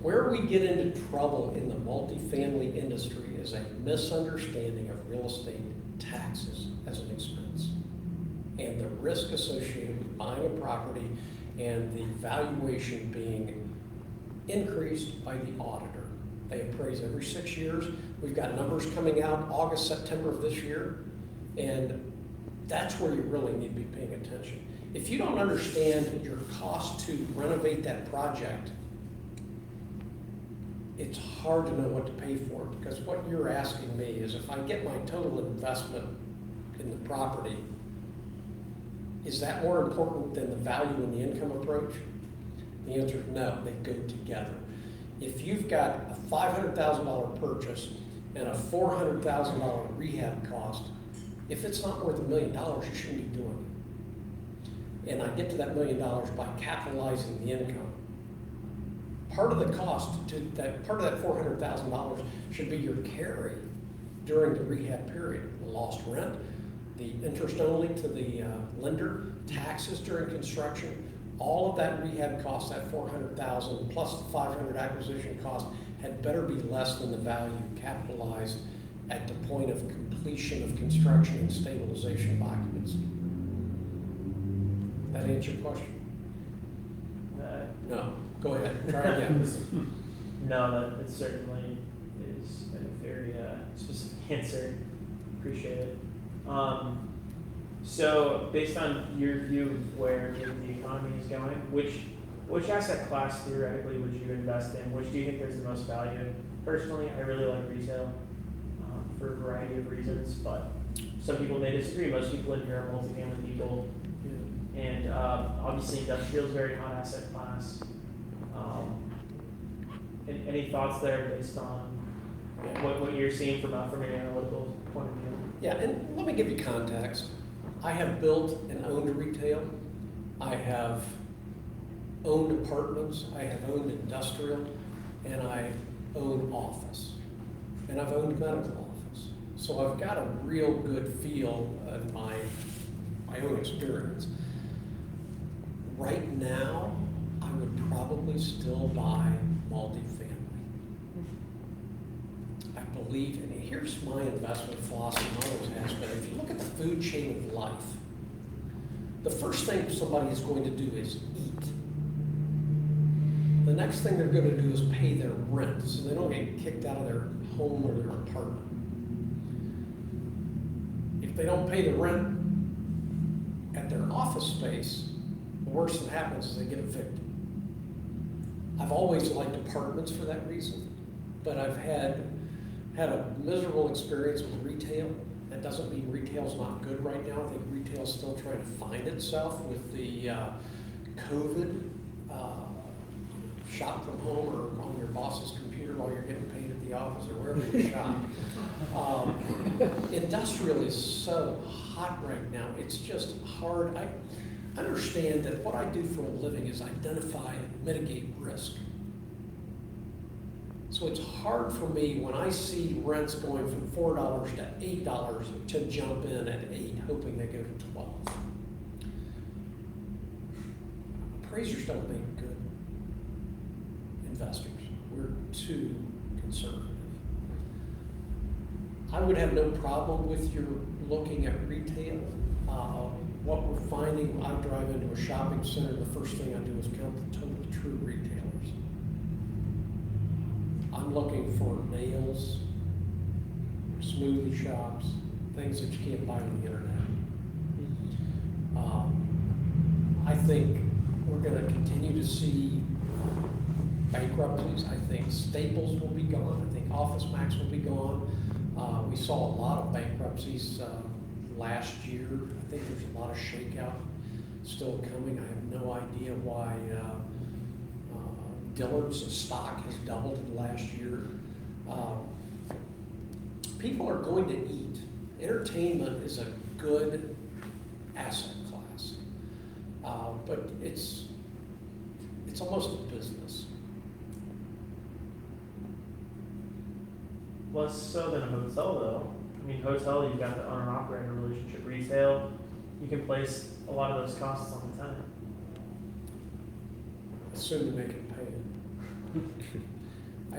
Where we get into trouble in the multifamily industry is a misunderstanding of real estate taxes as an expense and the risk associated with buying a property and the valuation being increased by the auditor. They appraise every 6 years. We've got numbers coming out August, September of this year, and that's where you really need to be paying attention. If you don't understand your cost to renovate that project, it's hard to know what to pay for it, because what you're asking me is if I get my total investment in the property, is that more important than the value in the income approach? The answer is no, they go together. If you've got a $500,000 purchase and a $400,000 rehab cost, if it's not worth $1 million, you shouldn't be doing it. And I get to that $1 million by capitalizing the income. Part of the cost to that, part of that $400,000 should be your carry during the rehab period. The lost rent, the interest only to the lender, taxes during construction, all of that rehab cost, that $400,000 plus the $500 acquisition cost, had better be less than the value capitalized at the point of completion of construction and stabilization of occupancy. That answer your question? No. Go ahead, try again. No, that it certainly is a very specific answer. Appreciate it. So based on your view of where the economy is going, which asset class theoretically would you invest in? Which do you think there's the most value in? Personally, I really like retail for a variety of reasons, but some people may disagree. Most people in here are multifamily people, and obviously industrial is a very hot asset class. Any thoughts there based on what you're seeing from an analytical point of view? Yeah, and let me give you context. I have built and owned retail. I have owned apartments. I have owned industrial, and I own office. And I've owned medical office. So I've got a real good feel of my own experience. Right now, I would probably still buy multifamily. I believe, and here's my investment philosophy, always has been, if you look at the food chain of life, the first thing somebody is going to do is eat. The next thing they're going to do is pay their rent, so they don't get kicked out of their home or their apartment. If they don't pay the rent at their office space, the worst that happens is they get evicted. I've always liked apartments for that reason, but I've had a miserable experience with retail. That doesn't mean retail's not good right now. I think retail's still trying to find itself with the COVID, shop from home or on your boss's computer while you're getting paid at the office or wherever you shop. Industrial is so hot right now. It's just hard. I understand that what I do for a living is identify and mitigate risk. So it's hard for me when I see rents going from $4 to $8 to jump in at 8, hoping they go to 12. Appraisers don't make good investors. We're too conservative. I would have no problem with your looking at retail. What we're finding, I drive into a shopping center, the first thing I do is count the total true retailers. I'm looking for nails, smoothie shops, things that you can't buy on the internet. I think we're going to continue to see bankruptcies. I think Staples will be gone. I think Office Max will be gone. We saw a lot of bankruptcies last year. I think there's a lot of shakeout still coming. I have no idea why Dillard's stock has doubled in the last year. People are going to eat. Entertainment is a good asset class, but it's almost a business. Less so than a hotel, though. I mean, hotel, you've got the owner-operator relationship. Retail, you can place a lot of those costs on the tenant. Assuming they can pay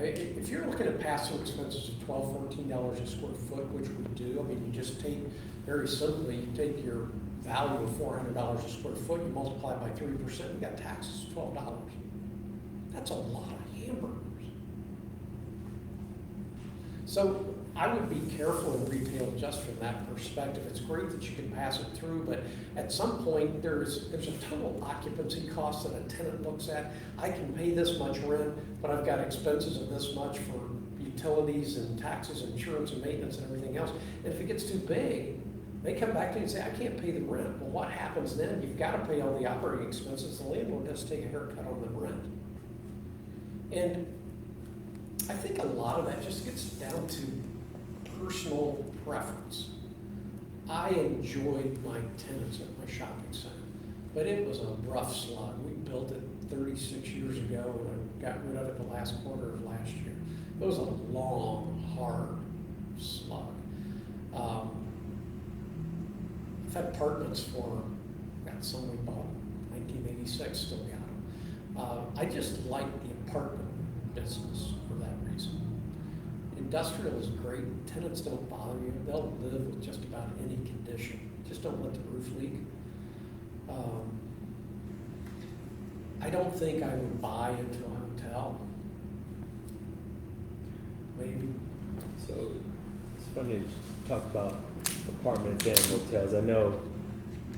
it. If you're looking at pass-through expenses of $12, $14 a square foot, which we do, I mean, you just take, very simply, you take your value of $400 a square foot, you multiply it by 3%, you got taxes of $12. That's a lot of hamburgers. So I would be careful in retail just from that perspective. It's great that you can pass it through, but at some point there's a total occupancy cost that a tenant looks at. I can pay this much rent, but I've got expenses of this much for utilities and taxes, insurance and maintenance and everything else. And if it gets too big, they come back to you and say, I can't pay the rent. Well, what happens then? You've got to pay all the operating expenses. The landlord has to take a haircut on the rent. And I think a lot of that just gets down to personal preference. I enjoyed my tenants at my shopping center, but it was a rough slug. We built it 36 years ago and I got rid of it the last quarter of last year. It was a long, hard slug. I've had apartments got some we bought in 1986, still got them. I just like the apartment business for that reason. properties. Industrial is great, tenants don't bother you, they'll live with just about any condition, just don't let the roof leak. I don't think I would buy into a hotel. Maybe. So it's funny to talk about apartments and hotels. I know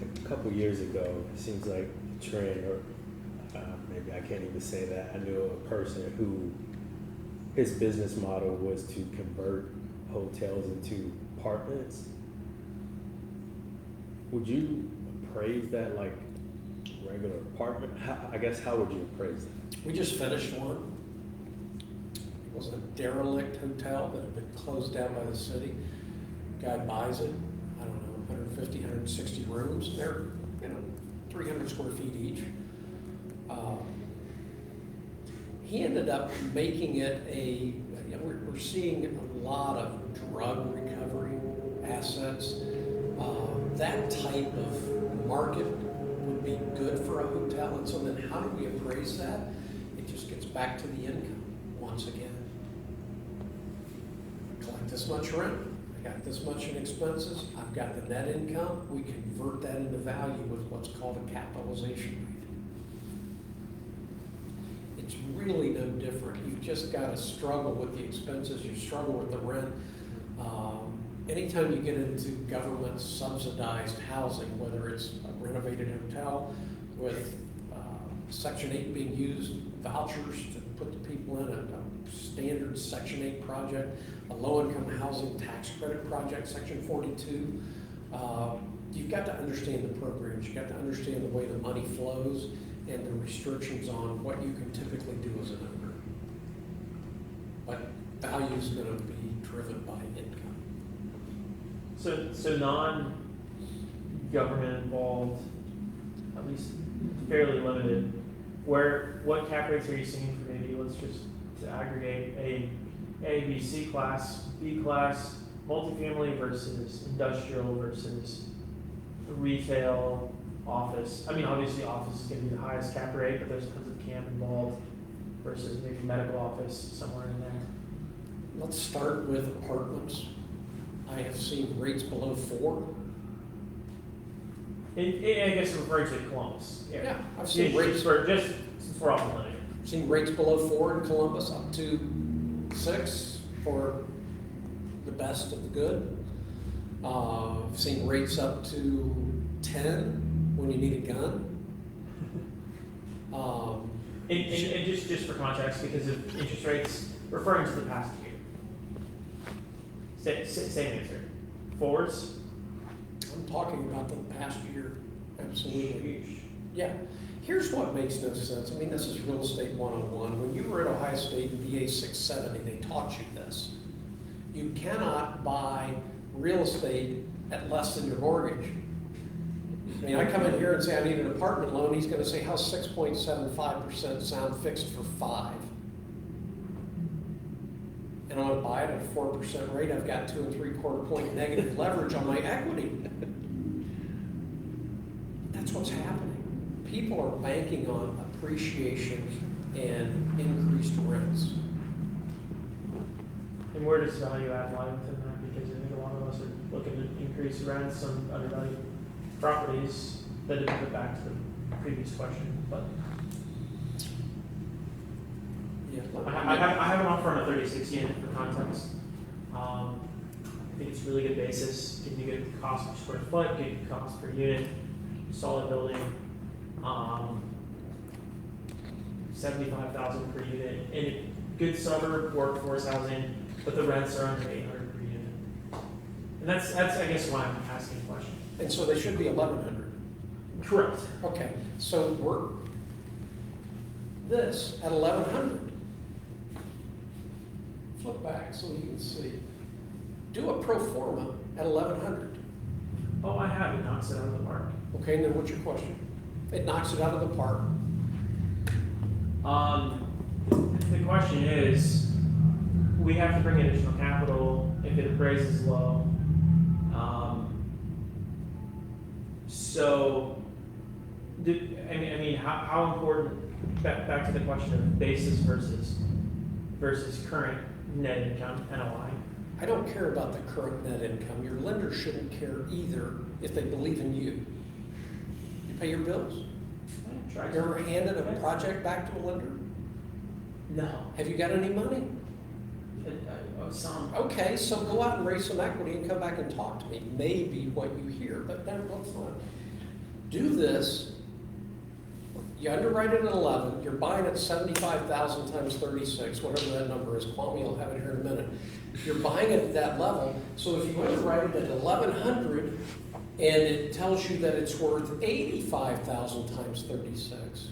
a couple years ago, it seems like a trend, or maybe I can't even say that. I knew a person who his business model was to convert hotels into apartments. Would you appraise that like regular apartment? I guess how would you appraise that? We just finished one. It was a derelict hotel that had been closed down by the city. Guy buys it, I don't know, 150, 160 rooms. They're, 300 square feet each. He ended up making it we're seeing a lot of drug recovery assets. That type of market would be good for a hotel. And so then how do we appraise that? It just gets back to the income once again. Collect this much rent, I got this much in expenses, I've got the net income, we convert that into value with what's called a capitalization rate. It's really no different. You've just got to struggle with the expenses, you struggle with the rent. Anytime you get into government subsidized housing, whether it's a renovated hotel with Section 8 being used, vouchers to put the people in a standard Section 8 project, a low-income housing tax credit project, Section 42, you've got to understand the programs, you've got to understand the way the money flows and the restrictions on what you can typically do as an owner. But value is going to be driven by income. So non-government involved, at least fairly limited. What cap rates are you seeing for maybe, let's just to aggregate A, B, C class, B class, multifamily versus industrial versus retail, office? I mean, obviously office is going to be the highest cap rate, but there's tons of camp involved versus maybe medical office somewhere in there. Let's start with apartments. I have seen rates below 4. I guess referring to Columbus. Yeah, I've seen rates. Just since we're off the line. I've seen rates below 4 in Columbus, up to 6 for the best of the good. I've seen rates up to 10 when you need a gun. And just for context, because of interest rates, referring to the past year. Same answer. Forwards? I'm talking about the past year, absolutely. Yeah. Here's what makes no sense. I mean, this is real estate 101. When you were at Ohio State in BA 670, they taught you this. You cannot buy real estate at less than your mortgage. I mean, I come in here and say I need an apartment loan. He's going to say, how's 6.75% sound fixed for 5? And I'm going to buy it at a 4% rate. I've got 2 3/4 point negative leverage on my equity. That's what's happening. People are banking on appreciation and increased rents. And where does value add lie within that? Because I think a lot of us are looking to increase rents on undervalued properties. That didn't go back to the previous question, but Yeah. I have an offer on a 36 unit for context. I think it's a really good basis. Give you good cost per square foot, good cost per unit, solid building. 75,000 per unit, and good suburb workforce housing, but the rents are under 800 per unit. And that's I guess why I'm asking the question. And so they should be 1,100. Correct. Okay, so we're this at 1,100. Flip back so you can see. Do a pro forma at 1,100. Oh, I have it knocks it out of the park. Okay, and then what's your question? It knocks it out of the park. The question is, we have to bring additional capital if it appraises low. How important? Back to the question of basis versus current net income, NOI. I don't care about the current net income. Your lender shouldn't care either if they believe in you. You pay your bills? Try You ever handed a project back to a lender? No. Have you got any money? Some. Okay, so go out and raise some equity and come back and talk to me. Maybe what you hear, but then let's not. Do this. You underwrite it at 11. You're buying it 75,000 times 36, whatever that number is. Kwame will have it here in a minute. You're buying it at that level. So if you underwrite it at 1,100 and it tells you that it's worth 85,000 times 36,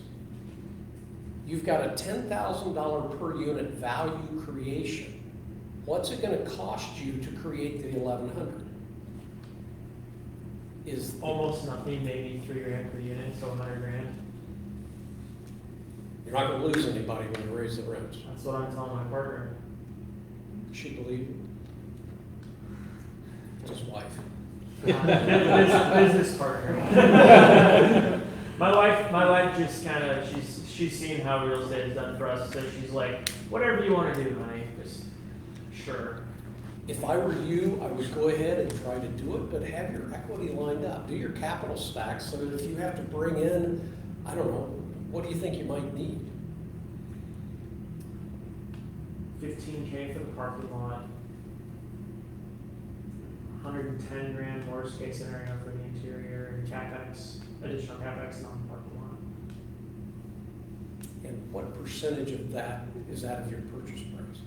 you've got a $10,000 per unit value creation. What's it going to cost you to create the 1,100? Is Almost nothing, maybe $3,000 per unit, so $100,000. You're not going to lose anybody when you raise the rents. That's what I'm telling my partner. Does she believe you? It's his wife. Business partner. My wife just kind of, she's seen how real estate is done for us, so she's like, whatever you want to do, honey, just sure. If I were you, I would go ahead and try to do it, but have your equity lined up. Do your capital stack so that if you have to bring in, I don't know, what do you think you might need? $15K for the parking lot. $110,000 worst case scenario for the interior and CapEx, additional CapEx on the parking lot. And what percentage of that is out of your purchase price?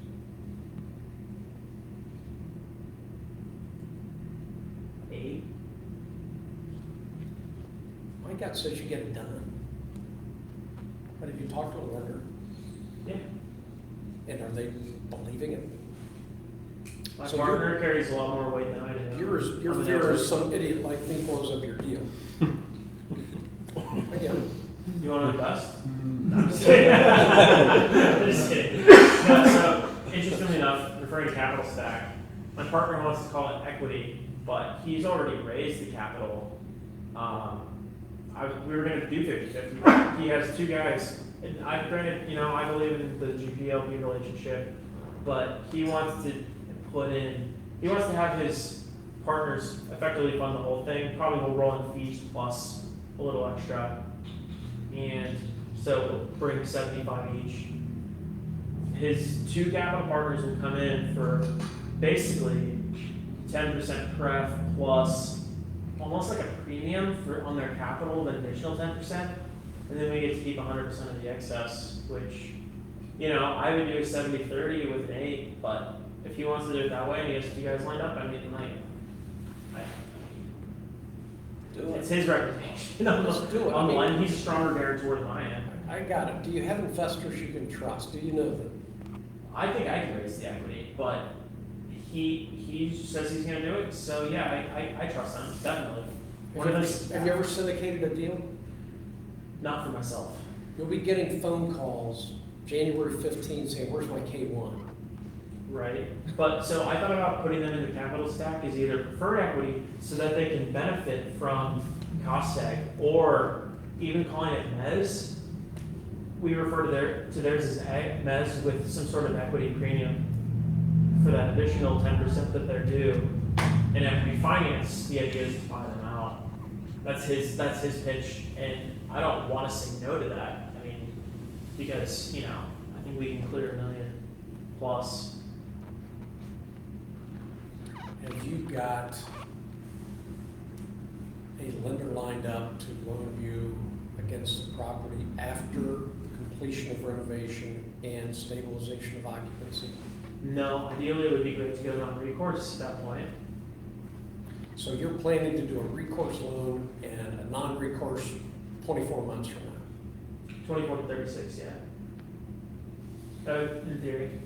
$8. My gut says you get it done. But have you talked to a lender? Yeah. And are they believing it? My So partner carries a lot more weight than I do. Your fear is some idiot like me blows up your deal. Again, You want to invest? No, I'm just kidding. I'm just kidding. No, so, interestingly enough, referring to capital stack, my partner wants to call it equity, but he's already raised the capital. We were going to do 50-50. He has two guys, and granted, I believe in the GPLP relationship, but he wants to he wants to have his partners effectively fund the whole thing, probably will roll in fees plus a little extra. And so we'll bring 75 each. His two capital partners will come in for basically 10% pref plus almost like a premium on their capital, an additional 10%. And then we get to keep 100% of the excess, which, I would do a 70-30 with an 8, but if he wants to do it that way and he has two guys lined up, it's his reputation. Let's do it. On the line, he's a stronger guarantor than I am. I got it. Do you have investors you can trust? Do you know them? I think I can raise the equity, but he says he's going to do it, so yeah, I trust him, definitely. Have you ever syndicated a deal? Not for myself. You'll be getting phone calls January 15th saying, where's my K1? Right, but so I thought about putting them in the capital stack as either preferred equity so that they can benefit from cost seg, or even calling it mezz. We refer to theirs as mezz with some sort of equity premium for that additional 10% that they're due. And if we finance, the idea is to buy them out. That's his pitch, and I don't want to say no to that. I mean, because I think we can clear $1 million plus. Have you got a lender lined up to loan you against the property after completion of renovation and stabilization of occupancy? No, ideally it would be great to go non-recourse at that point. So you're planning to do a recourse loan and a non-recourse 24 months from now? 24 to 36, yeah. In theory.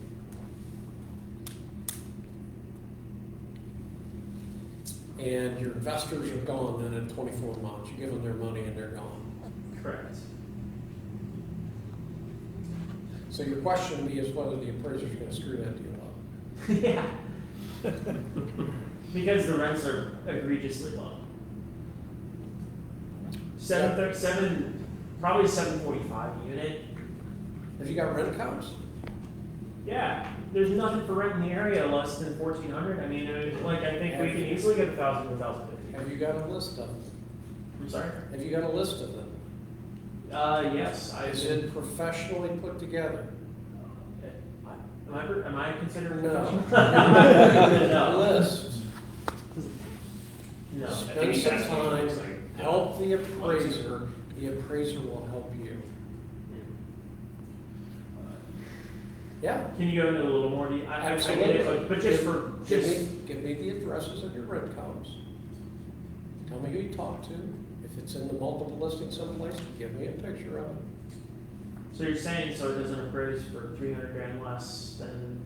And your investors are gone then in 24 months. You give them their money and they're gone. Correct. So your question to me is whether the appraiser's going to screw that deal up. Yeah. Because the rents are egregiously low. Probably $745 a unit. Have you got rent covers? Yeah. there's nothing for rent in the area less than 1,400. I mean, like, I think we can easily get 1,000 to 1,050. Have you got a list of them? I'm sorry? Have you got a list of them? Yes, Is it professionally put together? Am I considered No. professional? A list. No. I think Spend he's some asking, time, like, help the appraiser will help you. Yeah. Can you go into a little more detail? I get Absolutely. it, but just for, Give me the addresses of your rent columns. Tell me who you talked to. If it's in the multiple listing someplace, give me a picture of it. so you're saying, so it doesn't appraise for 300 grand less than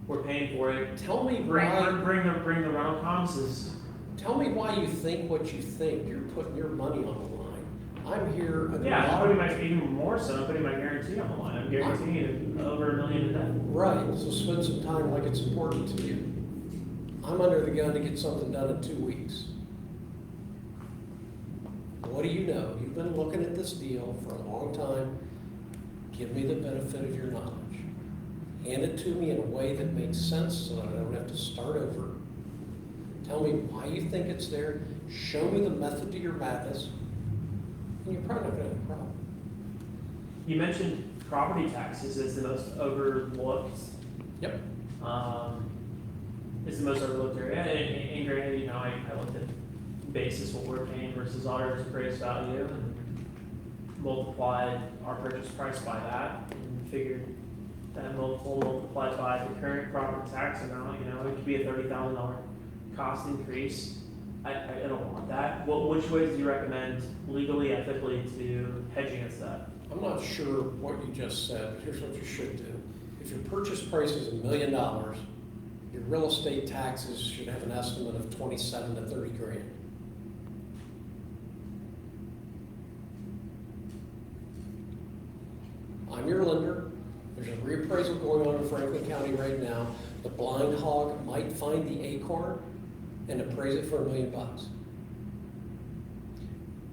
we're paying for it? Tell me Bring why, the rental comps is, tell me why you think what you think. You're putting your money on the line. I'm here. yeah, I'm putting my, even more so, I'm putting my guarantee on the line. I'm guaranteeing over $1 million in debt. Right, so spend some time like it's important to you. I'm under the gun to get something done in 2 weeks. What do you know? You've been looking at this deal for a long time. Give me the benefit of your knowledge. Hand it to me in a way that makes sense so that I don't have to start over. Tell me why you think it's there. Show me the method to your madness. And you're probably not gonna have a problem. You mentioned property taxes is the most overlooked. Yep. Is the most overlooked area. And granted, you know, I looked at basis what we're paying versus auditor's appraised value and multiplied our purchase price by that and figured that multiplied by the current property tax amount, you know, it could be a $30,000 cost increase. I don't want that. Which ways do you recommend legally, ethically to hedge against that? I'm not sure what you just said, but here's what you should do. If your purchase price is $1 million, your real estate taxes should have an estimate of 27 to 30 grand. I'm your lender. There's a reappraisal going on in Franklin County right now. The blind hog might find the acorn and appraise it for $1 million.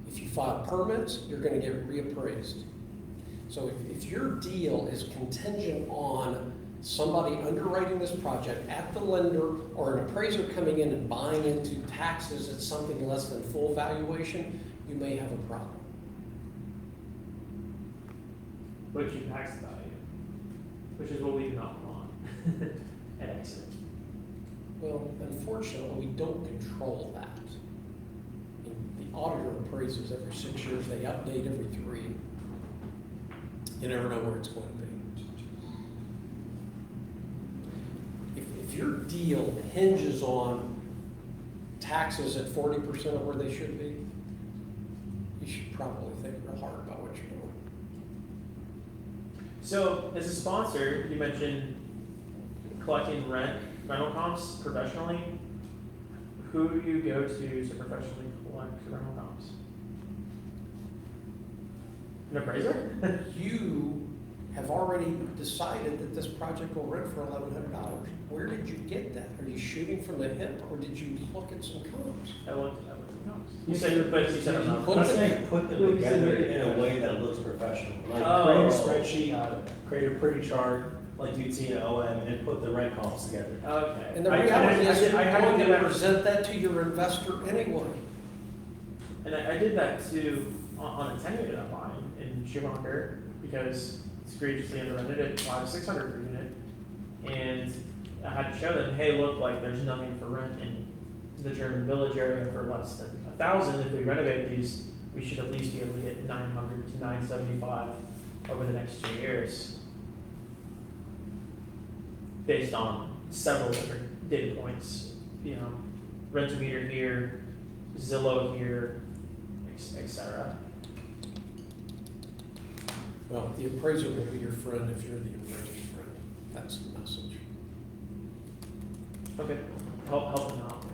If you file permits, you're going to get reappraised. So if your deal is contingent on somebody underwriting this project at the lender or an appraiser coming in and buying into taxes at something less than full valuation, you may have a problem. Which impacts the value, which is what we do not want at exit. Well, unfortunately, we don't control that. The auditor appraises every 6 years, they update every 3. You never know where it's going to be. If your deal hinges on taxes at 40% of where they should be, you should probably think real hard about what you're doing. So, as a sponsor, you mentioned collecting rental comps professionally. Who do you go to professionally collect rental comps? An appraiser? You have already decided that this project will rent for $1,100. Where did you get that? Are you shooting from the hip, or did you look at some comps? I looked at comps. You said, but you said I'm not. Put I'm the- saying put them together in a way that looks professional. Like Oh. create a spreadsheet, create a pretty chart, like you'd see in OM, and put the rent comps together. Okay. And the I reality is, you're had to going do to that. present that to your investor anyway. And I did that too on a 10 unit I'm buying in Schumacher because it's egregiously underrented at $500 to $600 per unit. And I had to show them, hey, look, like there's nothing for rent in the German Village area for less than $1,000. If we renovate these, we should at least be able to get $900 to $975 over the next 2 years, based on several different data points. You know, rent-a-meter here, Zillow here, etc. Well, the appraiser will be your friend if you're the appraiser's friend. That's the message. Okay, help them out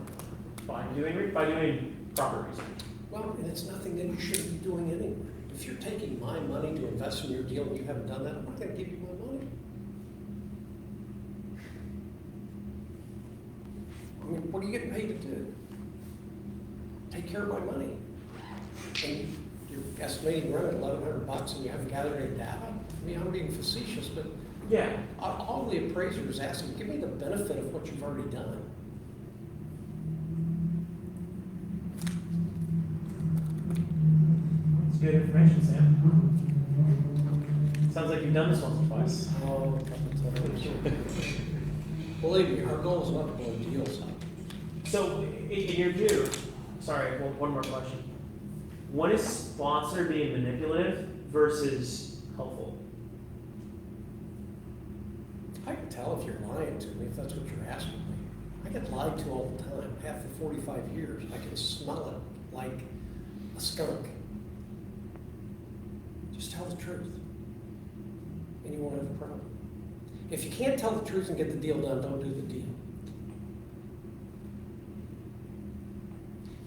by doing proper research. Well, and it's nothing that you shouldn't be doing anyway. If you're taking my money to invest in your deal and you haven't done that, I'm not going to give you my money. I mean, what are you getting paid to do? Take care of my money. And you're estimating rent at $1,100 and you haven't gathered any data? I mean, I'm being facetious, but Yeah, All the appraiser is asking, give me the benefit of what you've already done. it's good information, Sam. Sounds like you've done this once or twice. Oh, a couple times. Believe me, our goal is not to blow deals up. So, in your view, sorry, one more question. When is sponsor being manipulative versus helpful? I can tell if you're lying to me, if that's what you're asking me. I get lied to all the time. After 45 years, I can smell it like a skunk. Just tell the truth. And you won't have a problem. If you can't tell the truth and get the deal done, don't do the deal.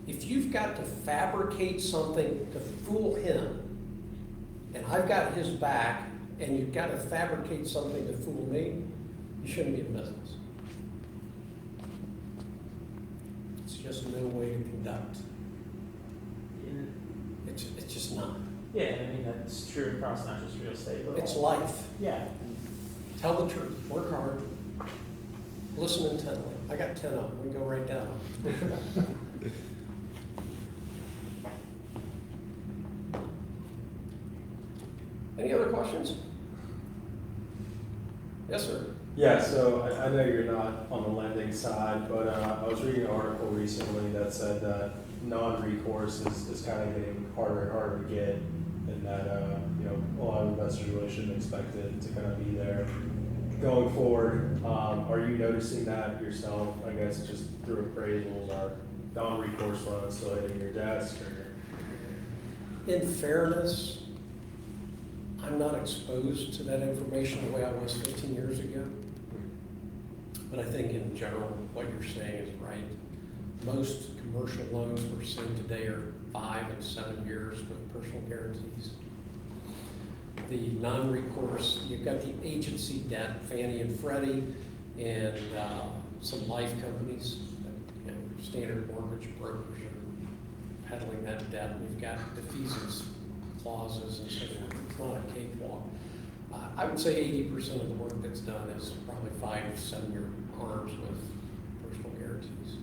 If you've got to fabricate something to fool him, and I've got his back, and you've got to fabricate something to fool me, you shouldn't be in business. It's just no way to conduct. It's just not. Yeah, I mean, that's true across not just real estate, but It's life. yeah. Tell the truth. Work hard. Listen intently. I got 10 of them. We can go right down. Any other questions? Yes, sir. Yeah, so I know you're not on the lending side, but I was reading an article recently that said that non-recourse is kind of getting harder and harder to get, and that a lot of investors really shouldn't expect it to kind of be there going forward. Are you noticing that yourself? I guess just through appraisals, are non-recourse funds still hitting your desk? Or? In fairness, I'm not exposed to that information the way I was 15 years ago. But I think in general, what you're saying is right. Most commercial loans we're seeing today are 5 and 7 years with personal guarantees. The non-recourse, you've got the agency debt, Fannie and Freddie, and some life companies, standard mortgage brokers are peddling that debt. We've got defeasance clauses and so forth. It's not a cakewalk. I would say 80% of the work that's done is probably 5 to 7 year arms with personal guarantees.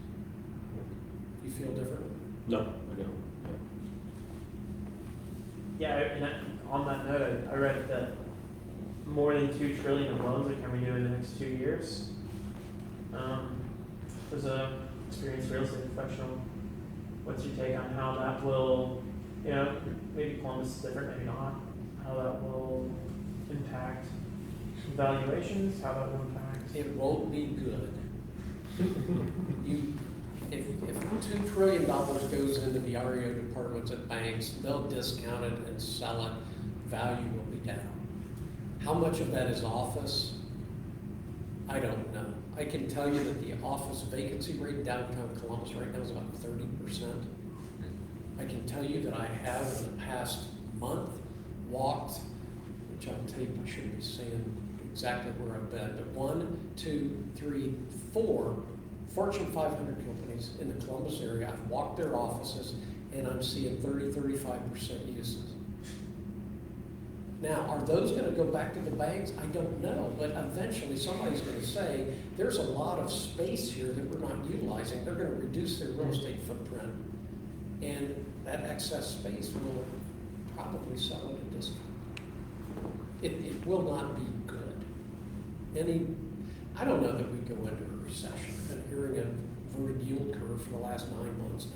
You feel different? No, I don't. Yeah, and on that note, I read that more than $2 trillion of loans are coming due in the next 2 years. As a experienced real estate professional, what's your take on how that will, maybe Columbus is different, maybe not, how that will impact valuations, how that will impact? It won't be good. If $2 trillion goes into the REO departments at banks, they'll discount it and sell it. Value will be down. How much of that is office? I don't know. I can tell you that the office vacancy rate downtown Columbus right now is about 30%. I can tell you that I have in the past month walked, which on tape I shouldn't be saying exactly where I've been, but 1, 2, 3, 4 Fortune 500 companies in the Columbus area. I've walked their offices and I'm seeing 30-35% uses. Now, are those going to go back to the banks? I don't know, but eventually somebody's going to say, there's a lot of space here that we're not utilizing. They're going to reduce their real estate footprint, and that excess space will probably sell at a discount. It will not be good. I don't know that we go into a recession. I've been hearing a inverted yield curve for the last 9 months.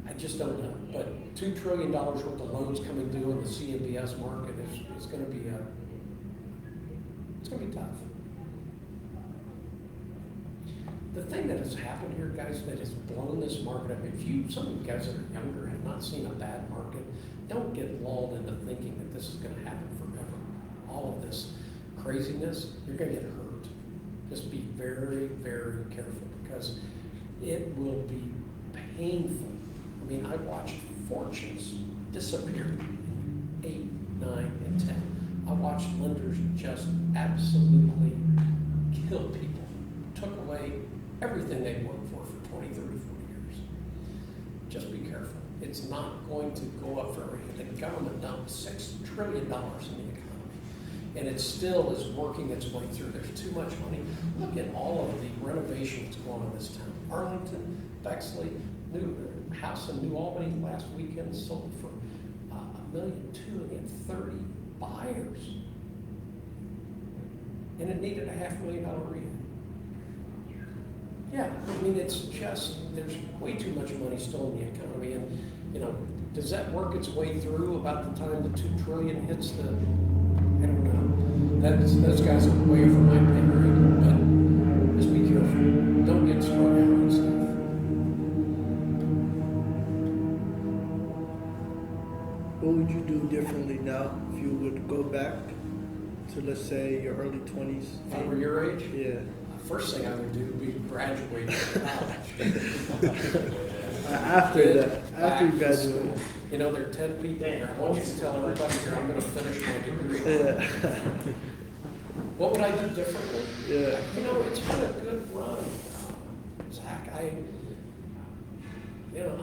I just don't know. But $2 trillion worth of loans coming due in the CMBS market is going to be it's going to be tough. The thing that has happened here, guys, that has blown this market up, some of you guys that are younger have not seen a bad market, don't get lulled into thinking that this is going to happen forever. All of this craziness, you're going to get hurt. Just be very, very careful because it will be painful. I mean, I watched fortunes disappear in 8, 9, and 10. I watched lenders just absolutely kill people, took away everything they'd worked for 20, 30, 40 years. Just be careful. It's not going to go up for everything. The government dumped $6 trillion in the economy. and it still is working its way through. There's too much money. Look at all of the renovations going on in this town. Arlington, Bexley, new house in New Albany last weekend sold for $1.2 million, and 30 buyers. And it needed a $500,000 rehab. Yeah, I mean, it's just, there's way too much money still in the economy, and, you know, does that work its way through about the time the $2 trillion hits the, I don't know. Those guys are way over my pay grade, but just be careful. Don't get strung out on stuff. What would you do differently now if you would go back to, let's say, your early 20s? If I were your age, Yeah. first thing I would do would be graduate from college. After that, after you graduate. You know, there are 10 people there. I want you to tell everybody here, I'm gonna finish my degree. Yeah. What would I do differently? Yeah. You know, it's been a good run, Zach. I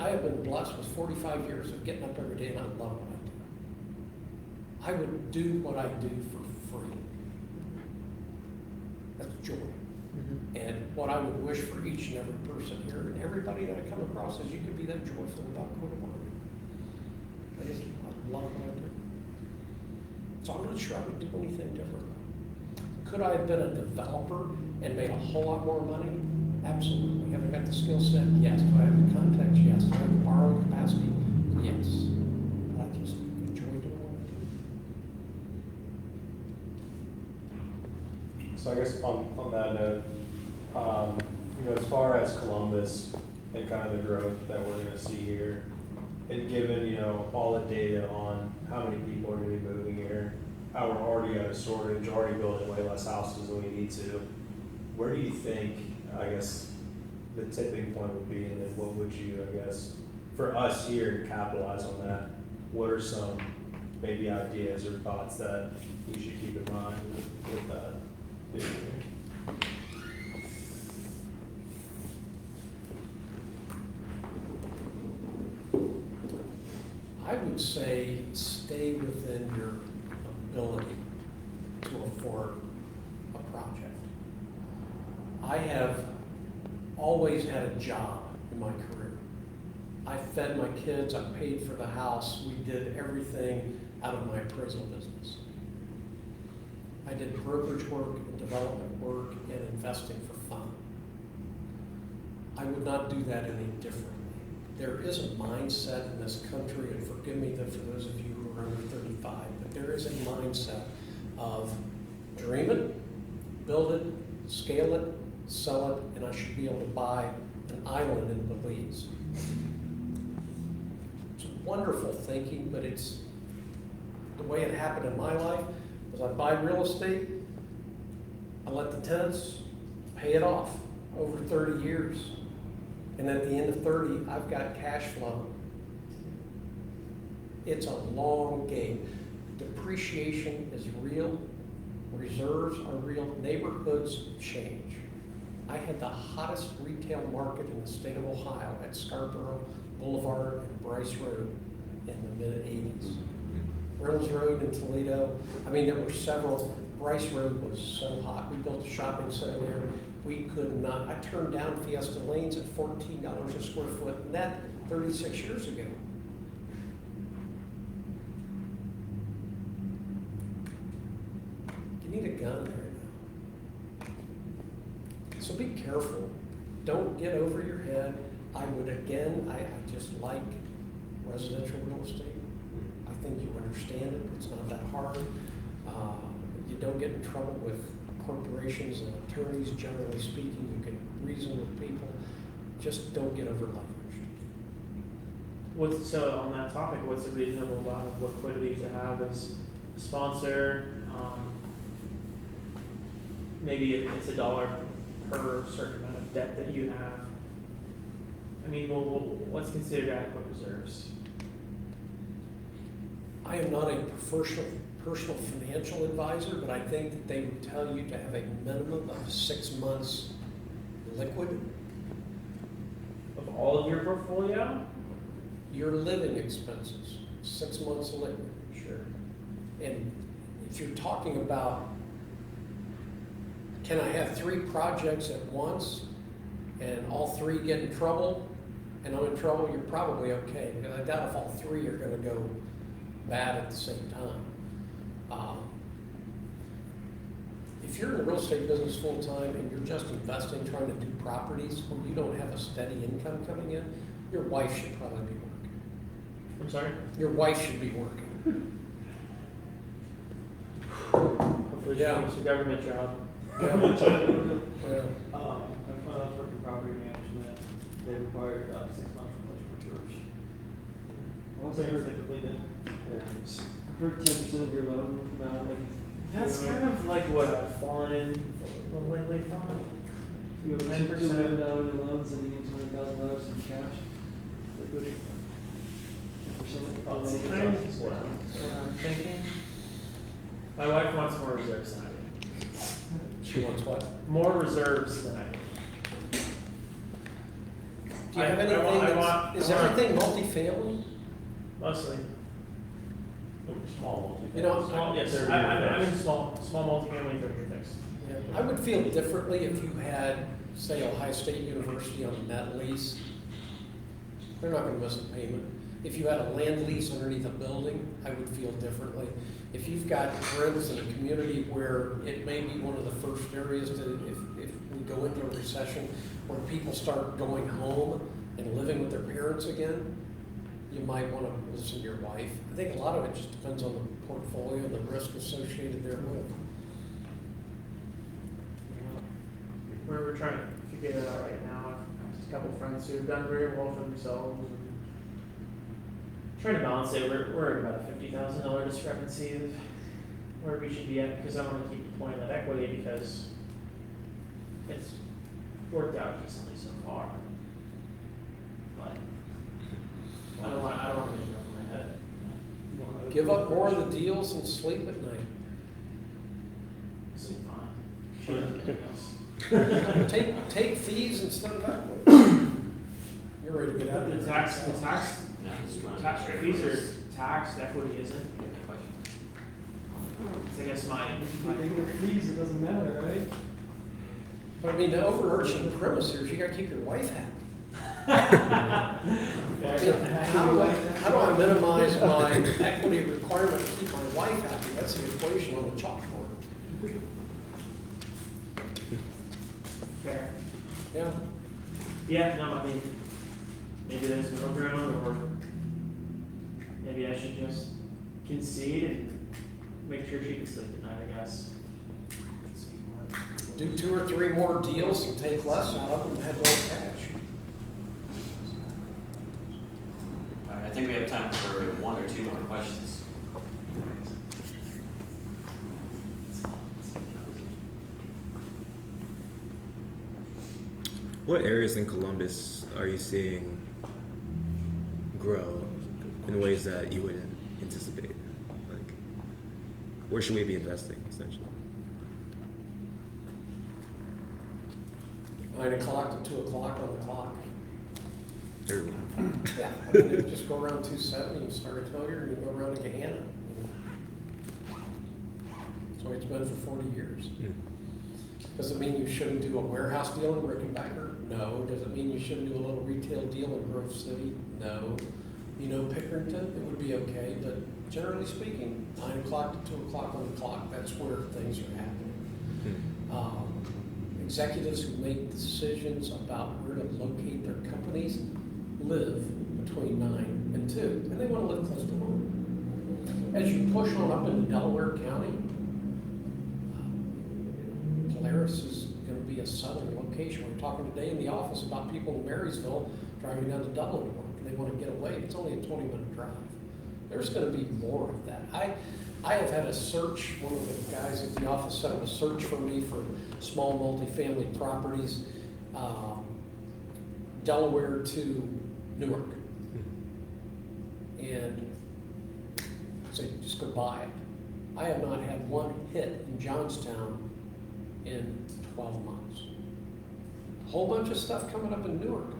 have been blessed with 45 years of getting up every day, and I love what I do. I would do what I do for free. That's joy. And what I would wish for each and every person here, and everybody that I come across, is you could be that joyful about what I want. I love what I do. So I'm not sure I would do anything different. Could I have been a developer and made a whole lot more money? Absolutely. Have I got the skill set? Yes. Do I have the contacts? Yes. Do I have the borrowing capacity? Yes. But I just enjoy doing what I do. So I guess on that note, as far as Columbus and kind of the growth that we're gonna see here, and given, all the data on how many people are gonna be moving here, how we're already at a shortage, already building way less houses than we need to, where do you think, I guess, the tipping point would be, and then what would you, I guess, for us here to capitalize on that, what are some maybe ideas or thoughts that we should keep in mind with that issue? I would say stay within your ability to afford a project. I have always had a job in my career. I fed my kids, I paid for the house, we did everything out of my appraisal business. I did brokerage work and development work and investing for fun. I would not do that any differently. There is a mindset in this country, and forgive me for those of you who are under 35, but there is a mindset of dream it, build it, scale it, sell it, and I should be able to buy an island in Belize. It's wonderful thinking, but it's the way it happened in my life. Was I buy real estate, I let the tenants pay it off over 30 years. And at the end of 30, I've got cash flow. It's a long game. Depreciation is real. Reserves are real. Neighborhoods change. I had the hottest retail market in the state of Ohio at Scarborough Boulevard and Bryce Road in the mid-'80s. Reynolds Road in Toledo. I mean, there were several. Bryce Road was so hot. We built a shopping center there. We could not. I turned down Fiesta Lanes at $14 a square foot, and that 36 years ago. You need a gun right now. So be careful. Don't get over your head. I would, again, I just like residential real estate. I think you understand it. It's not that hard. You don't get in trouble with corporations and attorneys, generally speaking. You can reason with people. Just don't get over leveraged. So on that topic, what's a reasonable amount of liquidity to have as a sponsor? Maybe it's $1 per certain amount of debt that you have. I mean, what's considered adequate reserves? I am not a personal financial advisor, but I think that they would tell you to have a minimum of 6 months liquid. Of all of your portfolio? Your living expenses, 6 months liquid. Sure. And, if you're talking about, can I have 3 projects at once and all 3 get in trouble and I'm in trouble, you're probably okay. Because I doubt if all 3 are gonna go bad at the same time. If you're in the real estate business full-time and you're just investing, trying to do properties where you don't have a steady income coming in, your wife should probably be working. I'm sorry? Your wife should be working. Hopefully she Yeah. gets a government job. Yeah. My wife worked in property management, they required 6 months from church. So you're completed. I've heard 10% of your loan amount, like. That's kind of like what I've fallen in, lately fallen. You have $2 million in loans and you get $20,000 in cash. Like, what That's kind of what I'm thinking. My wife wants more reserves than I do. She wants what? More reserves than I do. Do you have anything is everything multifamily? Mostly. Small. You know, Small, yes, sir. I'm in small multifamily fixed. I would feel differently if you had, say, Ohio State University on a net lease. They're not gonna miss a payment. If you had a land lease underneath a building, I would feel differently. If you've got friends in a community where it may be one of the first areas to, if we go into a recession, where people start going home and living with their parents again, you might want to listen to your wife. I think a lot of it just depends on the portfolio and the risk associated therewith. We're trying to figure that out right now. Just a couple of friends who have done very well for themselves. And trying to balance it. We're at about a $50,000 discrepancy of where we should be at, because I want to keep deploying that equity because it's worked out decently so far. But I don't want to get it over my head. Give up more of the deals and sleep at night. Sleep fine. Take fees instead of equity. You're ready to get out of The there. tax fees are taxed, equity isn't. I guess my fees, it doesn't matter, right? But I mean, the overarching premise here is you gotta keep your wife happy. How do I minimize my equity requirement to keep my wife happy? That's the equation on the chalkboard. fair. Yeah. Yeah, no, I mean, maybe there's no ground, or maybe I should just concede and make sure she can sleep at night, I guess. Do 2 or 3 more deals and take less out of them and have more cash. All right, I think we have time for 1 or 2 more questions. What areas in Columbus are you seeing grow in ways that you wouldn't anticipate? Like, where should we be investing, essentially? 9 o'clock to 2 o'clock on the clock. Everyone. Yeah, I mean, you just go around 270 and start at Hilliard and you go around to Gahanna. That's the way it's been for 40 years. Does it mean you shouldn't do a warehouse deal in Rickenbacker? No. Does it mean you shouldn't do a little retail deal in Grove City? No. You know, Pickerington, it would be okay, but generally speaking, 9 o'clock to 2 o'clock on the clock, that's where things are happening. Executives who make decisions about where to locate their companies live between 9 and 2, and they want to live close to home. As you push on up into Delaware County, Polaris is going to be a southern location. We were talking today in the office about people in Marysville driving down to Dublin to work, and they want to get away. It's only a 20-minute drive. There's going to be more of that. I have had a search. One of the guys at the office set up a search for me for small multifamily properties, Delaware to Newark, and say just go buy it. I have not had one hit in Johnstown in 12 months. A whole bunch of stuff coming up in Newark.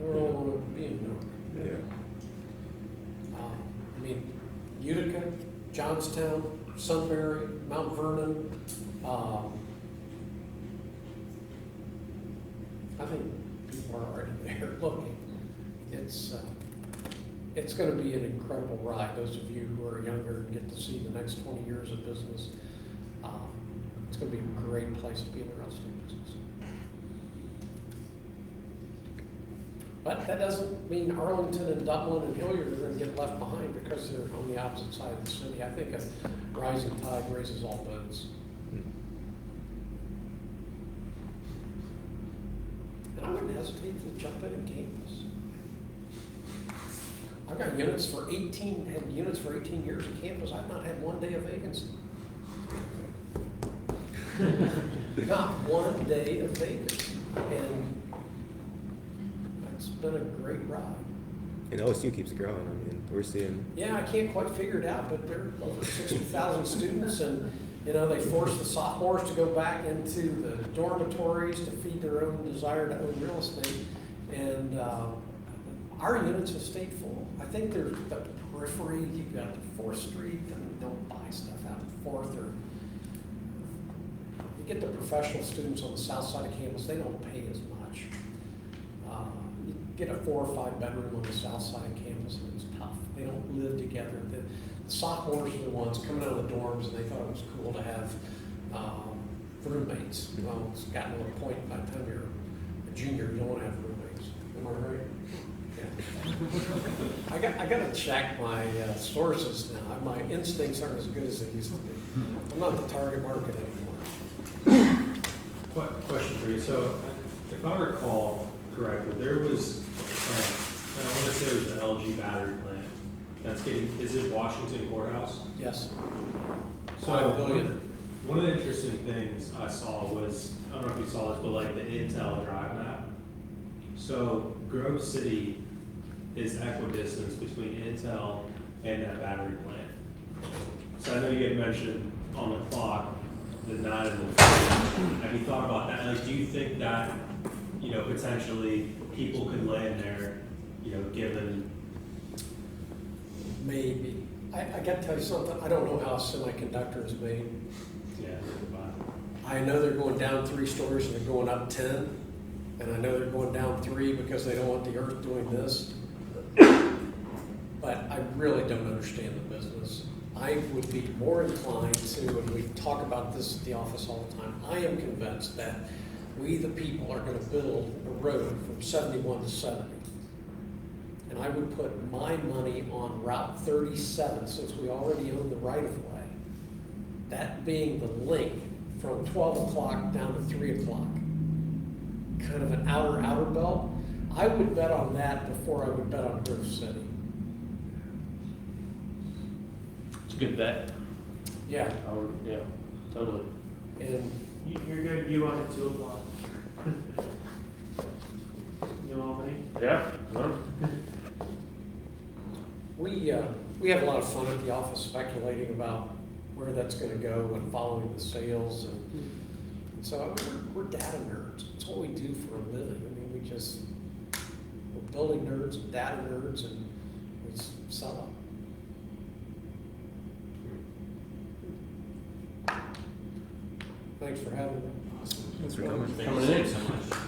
I don't really want to be in Newark. Yeah. I mean, Utica, Johnstown, Sunbury, Mount Vernon. I think people are already there looking. It's going to be an incredible ride. Those of you who are younger and get to see the next 20 years of business, it's going to be a great place to be in the real estate business. But that doesn't mean Arlington and Dublin and Hilliard are going to get left behind because they're on the opposite side of the city. I think a rising tide raises all boats. And I wouldn't hesitate to jump in and campus. I've got units for 18, had units for 18 years at campus. I've not had one day of vacancy. Not one day of vacancy. And it's been a great ride. And OSU keeps growing. I mean, we're seeing. Yeah, I can't quite figure it out, but there are over 60,000 students, and they force the sophomores to go back into the dormitories to feed their own desire to own real estate. And our units have stayed full. I think there's the periphery. You've got the 4th Street, and don't buy stuff out of 4th, or you get the professional students on the south side of campus. They don't pay as much. You get a 4 or 5 bedroom on the south side of campus, and it's tough. They don't live together. The sophomores are the ones coming out of the dorms, and they thought it was cool to have roommates. Well, it's gotten to a point by the time you're a junior, you don't want to have roommates. Am I right? Yeah. I got to check my sources now. My instincts aren't as good as they used to be. I'm not the target market anymore. Question for you. So, if I recall correctly, there was, I want to say it was the LG battery plant that's is it Washington Courthouse? Yes. So, $5 billion. one of the interesting things I saw was, I don't know if you saw this, but like the Intel drive map. So, Grove City is equidistant between Intel and that battery plant. So, I know you had mentioned on the clock, the 9 and the 4. Have you thought about that? Like, do you think that, potentially people could land there, given? Maybe. I got to tell you something. I don't know how a semiconductor is made. Yeah. I know they're going down 3 stories and they're going up 10. And I know they're going down 3 because they don't want the earth doing this. But I really don't understand the business. I would be more inclined to, and we talk about this at the office all the time, I am convinced that we, the people, are going to build a road from 71 to 70. And I would put my money on Route 37, since we already own the right-of-way. That being the link from 12 o'clock down to 3 o'clock. Kind of an outer belt. I would bet on that before I would bet on Grove City. It's a good bet. Yeah. Yeah, totally. And You're good, you wanted 2 o'clock. New Albany? Yeah. we have a lot of fun at the office speculating about where that's going to go and following the sales. And so we're data nerds. It's what we do for a living. I mean, we're building nerds and data nerds, and we sell them. Thanks for having me. Thanks for coming. Coming in. So much.